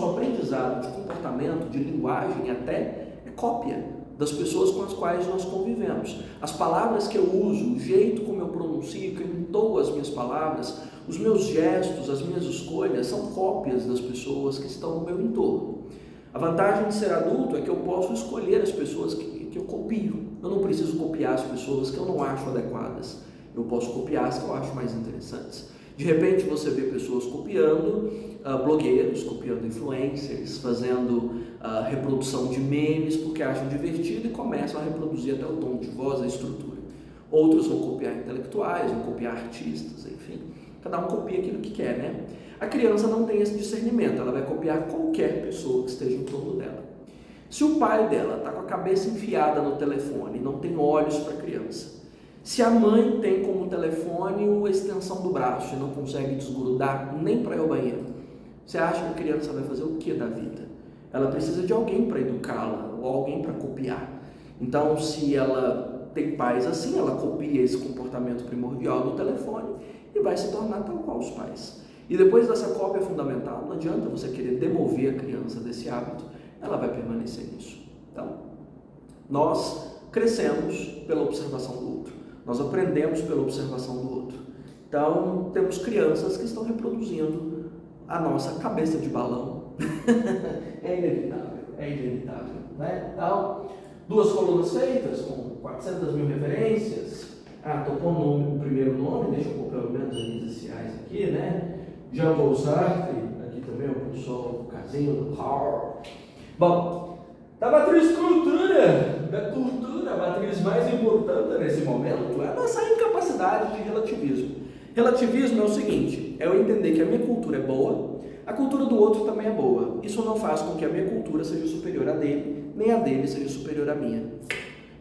aprendizado de comportamento, de linguagem até, é cópia das pessoas com as quais nós convivemos. As palavras que eu uso, o jeito como eu pronuncio, que eu entoo as minhas palavras, os meus gestos, as minhas escolhas, são cópias das pessoas que estão no meu entorno. A vantagem de ser adulto é que eu posso escolher as pessoas que eu copio. Eu não preciso copiar as pessoas que eu não acho adequadas. Eu posso copiar as que eu acho mais interessantes. De repente você vê pessoas copiando blogueiros, copiando influencers, fazendo reprodução de memes porque acham divertido e começam a reproduzir até o tom de voz, a estrutura. Outros vão copiar intelectuais, vão copiar artistas, enfim. Cada um copia aquilo que quer, né? A criança não tem esse discernimento, ela vai copiar qualquer pessoa que esteja em torno dela. Se o pai dela está com a cabeça enfiada no telefone e não tem olhos para a criança, se a mãe tem como telefone uma extensão do braço e não consegue desgrudar nem para ir ao banheiro, você acha que a criança vai fazer o que da vida? Ela precisa de alguém para educá-la ou alguém para copiar. Então, se ela tem pais assim, ela copia esse comportamento primordial do telefone e vai se tornar tal qual os pais. E depois dessa cópia fundamental, não adianta você querer demover a criança desse hábito, ela vai permanecer nisso. Então, nós crescemos pela observação do outro. Nós aprendemos pela observação do outro. Então, temos crianças que estão reproduzindo a nossa cabeça de balão É inevitável, né? Então, 2 colunas feitas com 400 mil referências. Estou pondo o primeiro nome, deixa eu pôr pelo menos as iniciais aqui, né? Jean-Paul Sartre, aqui também eu pus só o casinho do Carl. Bom, da matriz cultura, a matriz mais importante nesse momento é a nossa incapacidade de relativismo. Relativismo é o seguinte, é eu entender que a minha cultura é boa, a cultura do outro também é boa. Isso não faz com que a minha cultura seja superior à dele, nem a dele seja superior à minha.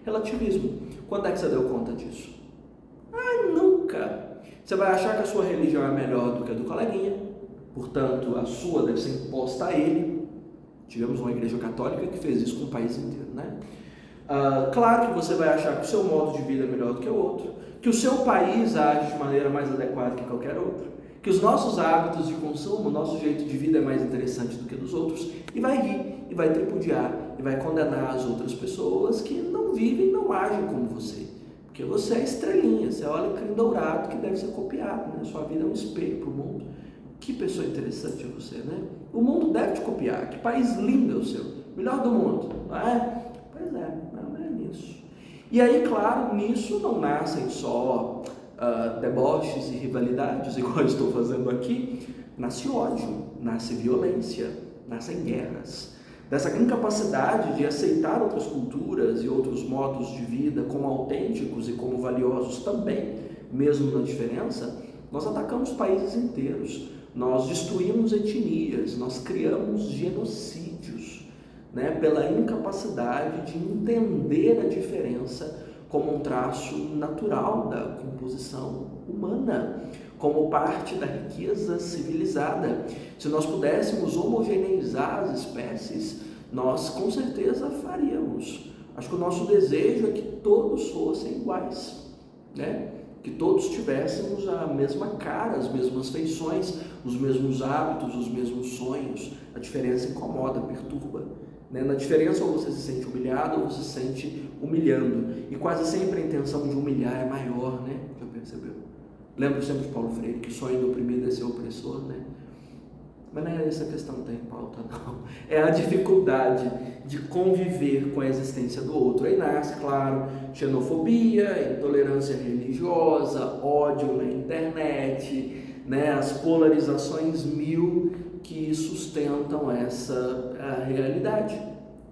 Relativismo. Quando é que você deu conta disso? Nunca. Você vai achar que a sua religião é melhor do que a do coleguinha, portanto, a sua deve ser imposta a ele. Tivemos uma igreja católica que fez isso com o país inteiro, né? Claro que você vai achar que o seu modo de vida é melhor do que o outro, que o seu país age de maneira mais adequada que qualquer outro, que os nossos hábitos de consumo, o nosso jeito de vida é mais interessante do que dos outros, e vai rir, e vai tripudiar, e vai condenar as outras pessoas que não vivem, não agem como você. Porque você é estrelinha, você olha o crime dourado que deve ser copiado, né? Sua vida é um espelho para o mundo. Que pessoa interessante é você, né? O mundo deve te copiar. Que país lindo é o seu. Melhor do mundo, não é? Pois é, não é nisso. E aí, claro, nisso não nascem só deboches e rivalidades, igual eu estou fazendo aqui. Nasce ódio, nasce violência, nascem guerras. Dessa incapacidade de aceitar outras culturas e outros modos de vida como autênticos e como valiosos também, mesmo na diferença, nós atacamos países inteiros, nós destruímos etnias, nós criamos genocídios, né, pela incapacidade de entender a diferença como um traço natural da composição humana, como parte da riqueza civilizada. Se nós pudéssemos homogeneizar as espécies, nós com certeza faríamos. Acho que o nosso desejo é que todos fossem iguais, né? Que todos tivéssemos a mesma cara, as mesmas feições, os mesmos hábitos, os mesmos sonhos. A diferença incomoda, perturba. Né? Na diferença, ou você se sente humilhado ou você se sente humilhando. E quase sempre a intenção de humilhar é maior, né? Já percebeu? Lembro sempre de Paulo Freire, que o sonho do oprimido é ser opressor, né? Mas não é essa questão que está em pauta, não. É a dificuldade de conviver com a existência do outro. Aí nasce, claro, xenofobia, intolerância religiosa, ódio na internet, né? As polarizações mil que sustentam essa realidade,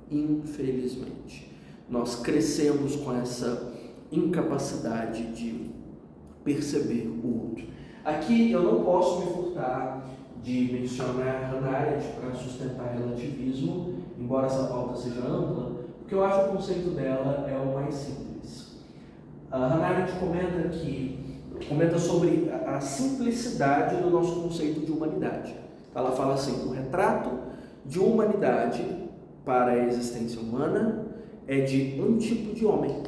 infelizmente. Nós crescemos com essa incapacidade de perceber o outro. Aqui eu não posso me furtar de mencionar Hannah Arendt para sustentar relativismo, embora essa pauta seja ampla, porque eu acho que o conceito dela é o mais simples. A Hannah Arendt comenta sobre a simplicidade do nosso conceito de humanidade. Ela fala assim: o retrato de humanidade para a existência humana é de um tipo de homem.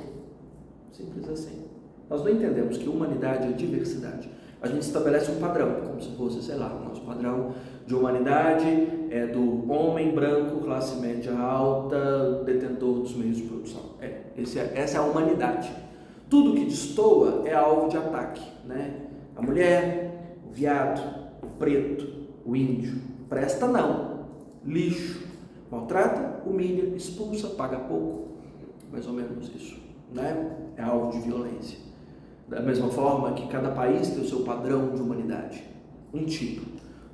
Simples assim. Nós não entendemos que humanidade é diversidade. A gente estabelece um padrão, como se fosse, sei lá, o nosso padrão de humanidade é do homem branco, classe média alta, detentor dos meios de produção. Essa é a humanidade. Tudo que destoa é alvo de ataque, né? A mulher, o viado, o preto, o índio. Presta não. Lixo. Maltrata, humilha, expulsa, paga pouco. Mais ou menos isso, né? É alvo de violência. Da mesma forma que cada país tem o seu padrão de humanidade, um tipo.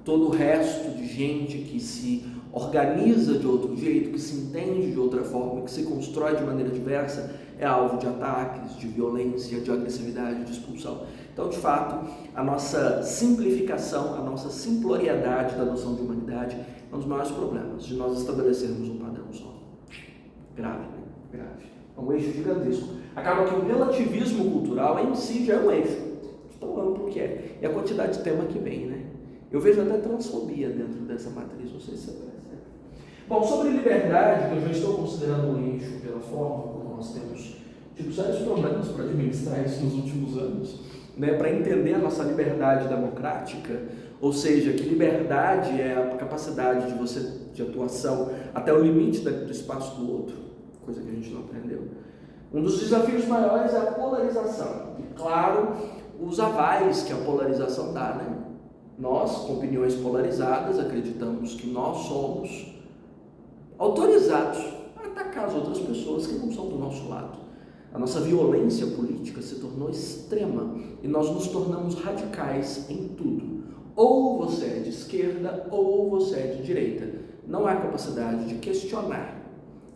Todo o resto de gente que se organiza de outro jeito, que se entende de outra forma, que se constrói de maneira diversa, é alvo de ataques, de violência, de agressividade, de expulsão. Então, de fato, a nossa simplificação, a nossa simploriedade da noção de humanidade é um dos maiores problemas, de nós estabelecermos um padrão só. Grave, né? Grave. É um eixo gigantesco. Acaba que o relativismo cultural em si já é um eixo, tão amplo que é. E a quantidade de tema que vem, né? Eu vejo até transfobia dentro dessa matriz, não sei se você percebe. Bom, sobre liberdade, que eu já estou considerando um eixo pela forma como nós temos tido sérios problemas para administrar isso nos últimos anos, né? Para entender a nossa liberdade democrática, ou seja, que liberdade é a capacidade de você, de atuação até o limite do espaço do outro, coisa que a gente não aprendeu. Um dos desafios maiores é a polarização. E, claro, os avais que a polarização dá, né? Nós, com opiniões polarizadas, acreditamos que nós somos autorizados a atacar as outras pessoas que não são do nosso lado. A nossa violência política se tornou extrema e nós nos tornamos radicais em tudo. Ou você é de esquerda ou você é de direita. Não há capacidade de questionar.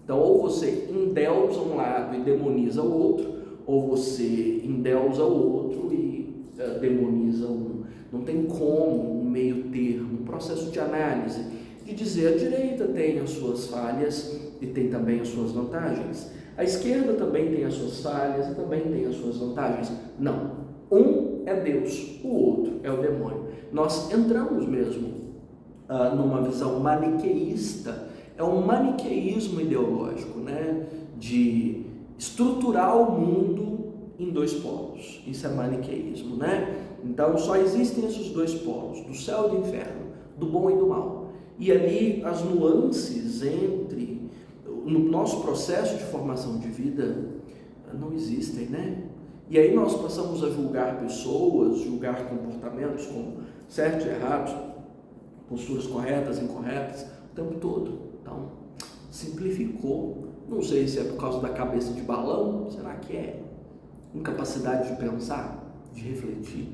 Então, ou você endeusa um lado e demoniza o outro, ou você endeusa o outro e demoniza um. Não tem como um meio termo, um processo de análise, de dizer a direita tem as suas falhas e tem também as suas vantagens. A esquerda também tem as suas falhas e também tem as suas vantagens. Não. Um é Deus, o outro é o demônio. Nós entramos mesmo numa visão maniqueísta. É um maniqueísmo ideológico, né? De estruturar o mundo em dois polos. Isso é maniqueísmo, né? Então só existem esses dois polos, do céu e do inferno, do bom e do mal. E ali as nuances entre, no nosso processo de formação de vida, não existem, né? E aí nós passamos a julgar pessoas, julgar comportamentos como certos e errados, posturas corretas e incorretas, o tempo todo. Então, simplificou. Não sei se é por causa da cabeça de balão, será que é? Incapacidade de pensar, de refletir,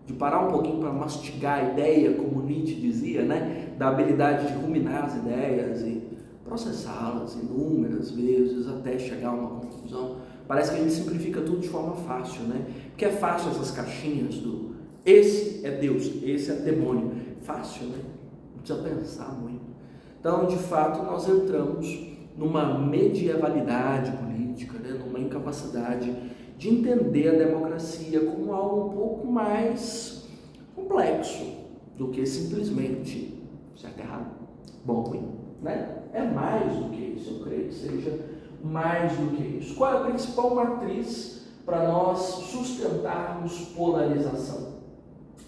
de parar um pouquinho para mastigar a ideia, como Nietzsche dizia, né? Da habilidade de ruminar as ideias e processá-las inúmeras vezes até chegar a uma conclusão. Parece que a gente simplifica tudo de forma fácil, né? Porque é fácil essas caixinhas do esse é Deus, esse é demônio. Fácil, né? Não precisa pensar muito. Então, de fato, nós entramos numa medievalidade política, né? Numa incapacidade de entender a democracia como algo um pouco mais complexo do que simplesmente certo, errado, bom, ruim, né? É mais do que isso, eu creio que seja mais do que isso. Qual é a principal matriz para nós sustentarmos polarização?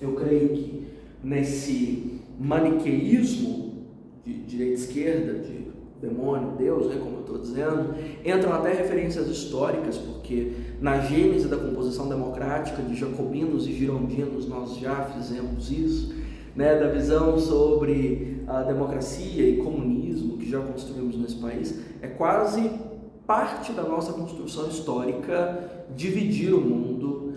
Eu creio que nesse maniqueísmo de direita e esquerda, de demônio, Deus, né, como eu estou dizendo, entram até referências históricas, porque na gênese da composição democrática de jacobinos e girondinos nós já fizemos isso, né, da visão sobre a democracia e comunismo que já construímos nesse país. É quase parte da nossa construção histórica dividir o mundo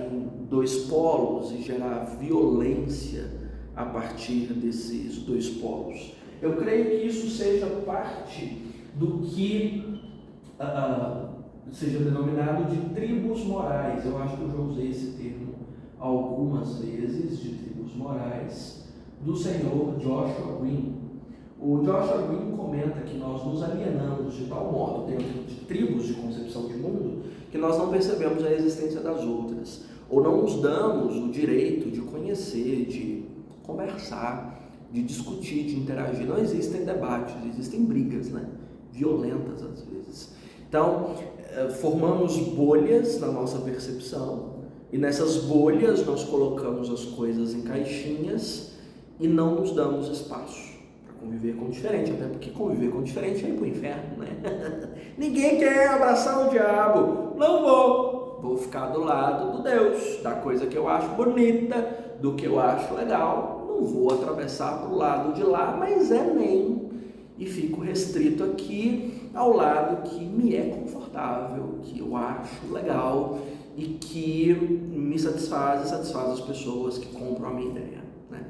em dois polos e gerar violência a partir desses dois polos. Eu creio que isso seja parte do que seja denominado de tribos morais. Eu acho que eu já usei esse termo algumas vezes, de tribos morais, do senhor Joshua Green. O Joshua Green comenta que nós nos alienamos de tal modo dentro de tribos de concepção de mundo que nós não percebemos a existência das outras, ou não nos damos o direito de conhecer, de conversar, de discutir, de interagir. Não existem debates, existem brigas, né? Violentas às vezes. Então, formamos bolhas na nossa percepção e nessas bolhas nós colocamos as coisas em caixinhas e não nos damos espaço para conviver com o diferente, até porque conviver com o diferente é ir para o inferno, né? Ninguém quer abraçar o diabo. Não vou ficar do lado do Deus, da coisa que eu acho bonita, do que eu acho legal. Não vou atravessar para o lado de lá, mas nem. E fico restrito aqui ao lado que me é confortável, que eu acho legal e que me satisfaz e satisfaz as pessoas que compram a minha ideia, né?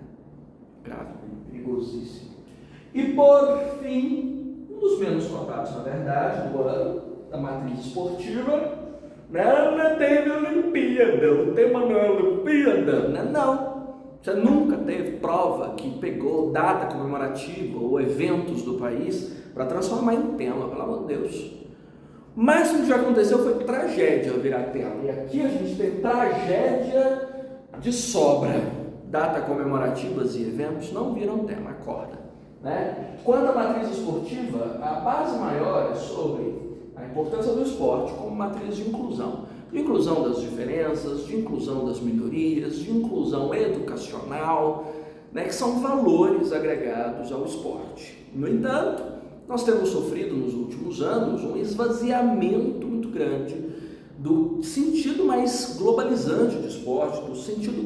Grave, perigosíssimo. E por fim, um dos menos cotados, na verdade, do ano, da matriz esportiva, não teve Olimpíada, o tema não é Olimpíada, né? Não. Você nunca teve prova que pegou data comemorativa ou eventos do país para transformar em tema, pelo amor de Deus. O máximo que já aconteceu foi tragédia virar tema. E aqui a gente tem tragédia de sobra. Data comemorativas e eventos não viram tema, acorda, né? Quanto à matriz esportiva, a base maior é sobre a importância do esporte como matriz de inclusão das diferenças, de inclusão das minorias, de inclusão educacional, né, que são valores agregados ao esporte. No entanto, nós temos sofrido nos últimos anos um esvaziamento muito grande do sentido mais globalizante do esporte, do sentido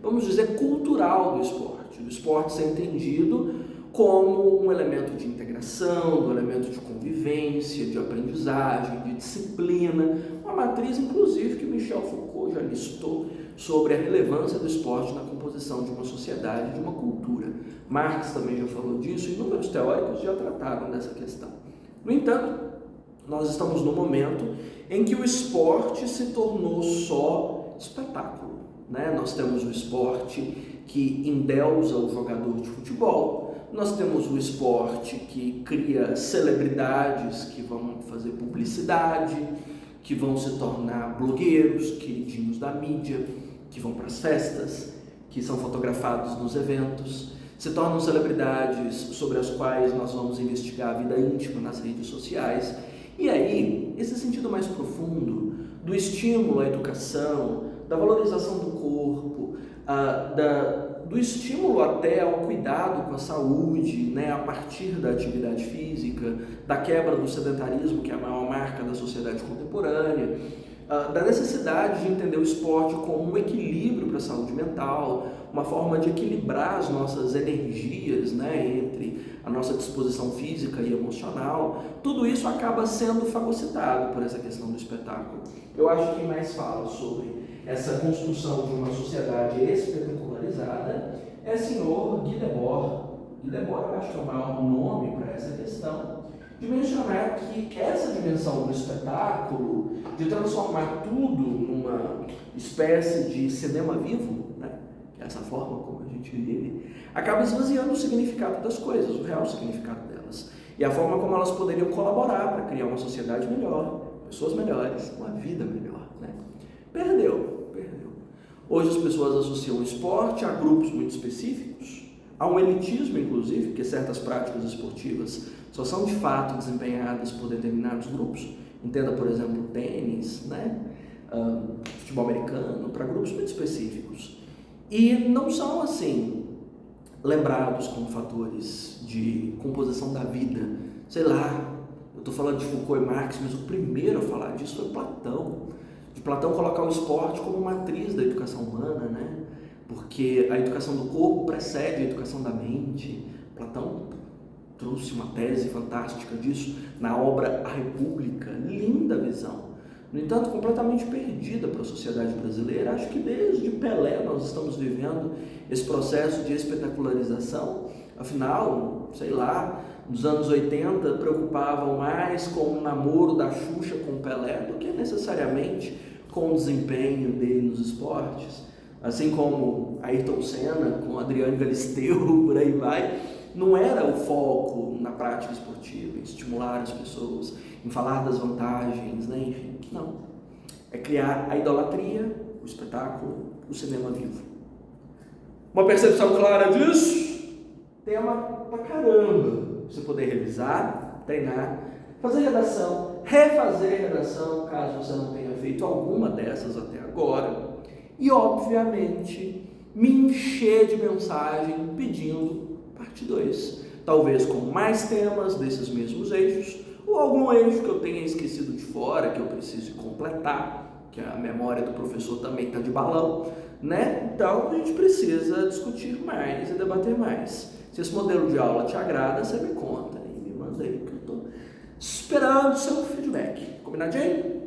vamos dizer, cultural do esporte ser entendido como um elemento de integração, um elemento de convivência, de aprendizagem, de disciplina, uma matriz, inclusive, que Michel Foucault já listou sobre a relevância do esporte na composição de uma sociedade, de uma cultura. Marx também já falou disso e inúmeros teóricos já trataram dessa questão. No entanto, nós estamos no momento em que o esporte se tornou só espetáculo, né? Nós temos o esporte que endeusa o jogador de futebol, nós temos o esporte que cria celebridades que vão fazer publicidade, que vão se tornar blogueiros, queridinhos da mídia, que vão para as festas, que são fotografados nos eventos, se tornam celebridades sobre as quais nós vamos investigar a vida íntima nas redes sociais. E aí, esse sentido mais profundo do estímulo à educação, da valorização do corpo, do estímulo até ao cuidado com a saúde, né, a partir da atividade física, da quebra do sedentarismo, que é a maior marca da sociedade contemporânea, da necessidade de entender o esporte como um equilíbrio para a saúde mental, uma forma de equilibrar as nossas energias, né, entre a nossa disposição física e emocional. Tudo isso acaba sendo fagocitado por essa questão do espetáculo. Eu acho que quem mais fala sobre essa construção de uma sociedade espetacularizada é o senhor Guy Debord. Guy Debord, eu acho que é o maior nome para essa questão, de mencionar que essa dimensão do espetáculo, de transformar tudo numa espécie de cinema vivo, né, que é essa forma como a gente vive, acaba esvaziando o significado das coisas, o real significado delas, e a forma como elas poderiam colaborar para criar uma sociedade melhor, pessoas melhores, uma vida melhor, né? Perdeu. Hoje as pessoas associam o esporte a grupos muito específicos, a um elitismo, inclusive, porque certas práticas esportivas só são de fato desempenhadas por determinados grupos. Entenda, por exemplo, tênis, né? Futebol americano, para grupos muito específicos. E não são, assim, lembrados como fatores de composição da vida. Sei lá, eu estou falando de Foucault e Marx, mas o primeiro a falar disso foi Platão. De Platão colocar o esporte como matriz da educação humana, né? Porque a educação do corpo precede a educação da mente. Platão trouxe uma tese fantástica disso na obra A República, linda visão. No entanto, completamente perdida para a sociedade brasileira. Acho que desde Pelé nós estamos vivendo esse processo de espetacularização. Afinal, sei lá, nos anos 80 preocupavam mais com o namoro da Xuxa com o Pelé do que necessariamente com o desempenho dele nos esportes. Assim como Ayrton Senna com Adriano Galisteu, por aí vai, não era o foco na prática esportiva, em estimular as pessoas, em falar das vantagens, né? Enfim, não. É criar a idolatria, o espetáculo, o cinema vivo. Uma percepção clara disso? Tema pra caramba. Você poder revisar, treinar, fazer redação, refazer redação, caso você não tenha feito alguma dessas até agora. E, obviamente, me encher de mensagem pedindo parte 2. Talvez com mais temas desses mesmos eixos, ou algum eixo que eu tenha esquecido de fora, que eu preciso completar, que a memória do professor também está de balão, né? Então, a gente precisa discutir mais e debater mais. Se esse modelo de aula te agrada, você me conta e me manda aí, que eu estou esperando o seu feedback. Combinadinho?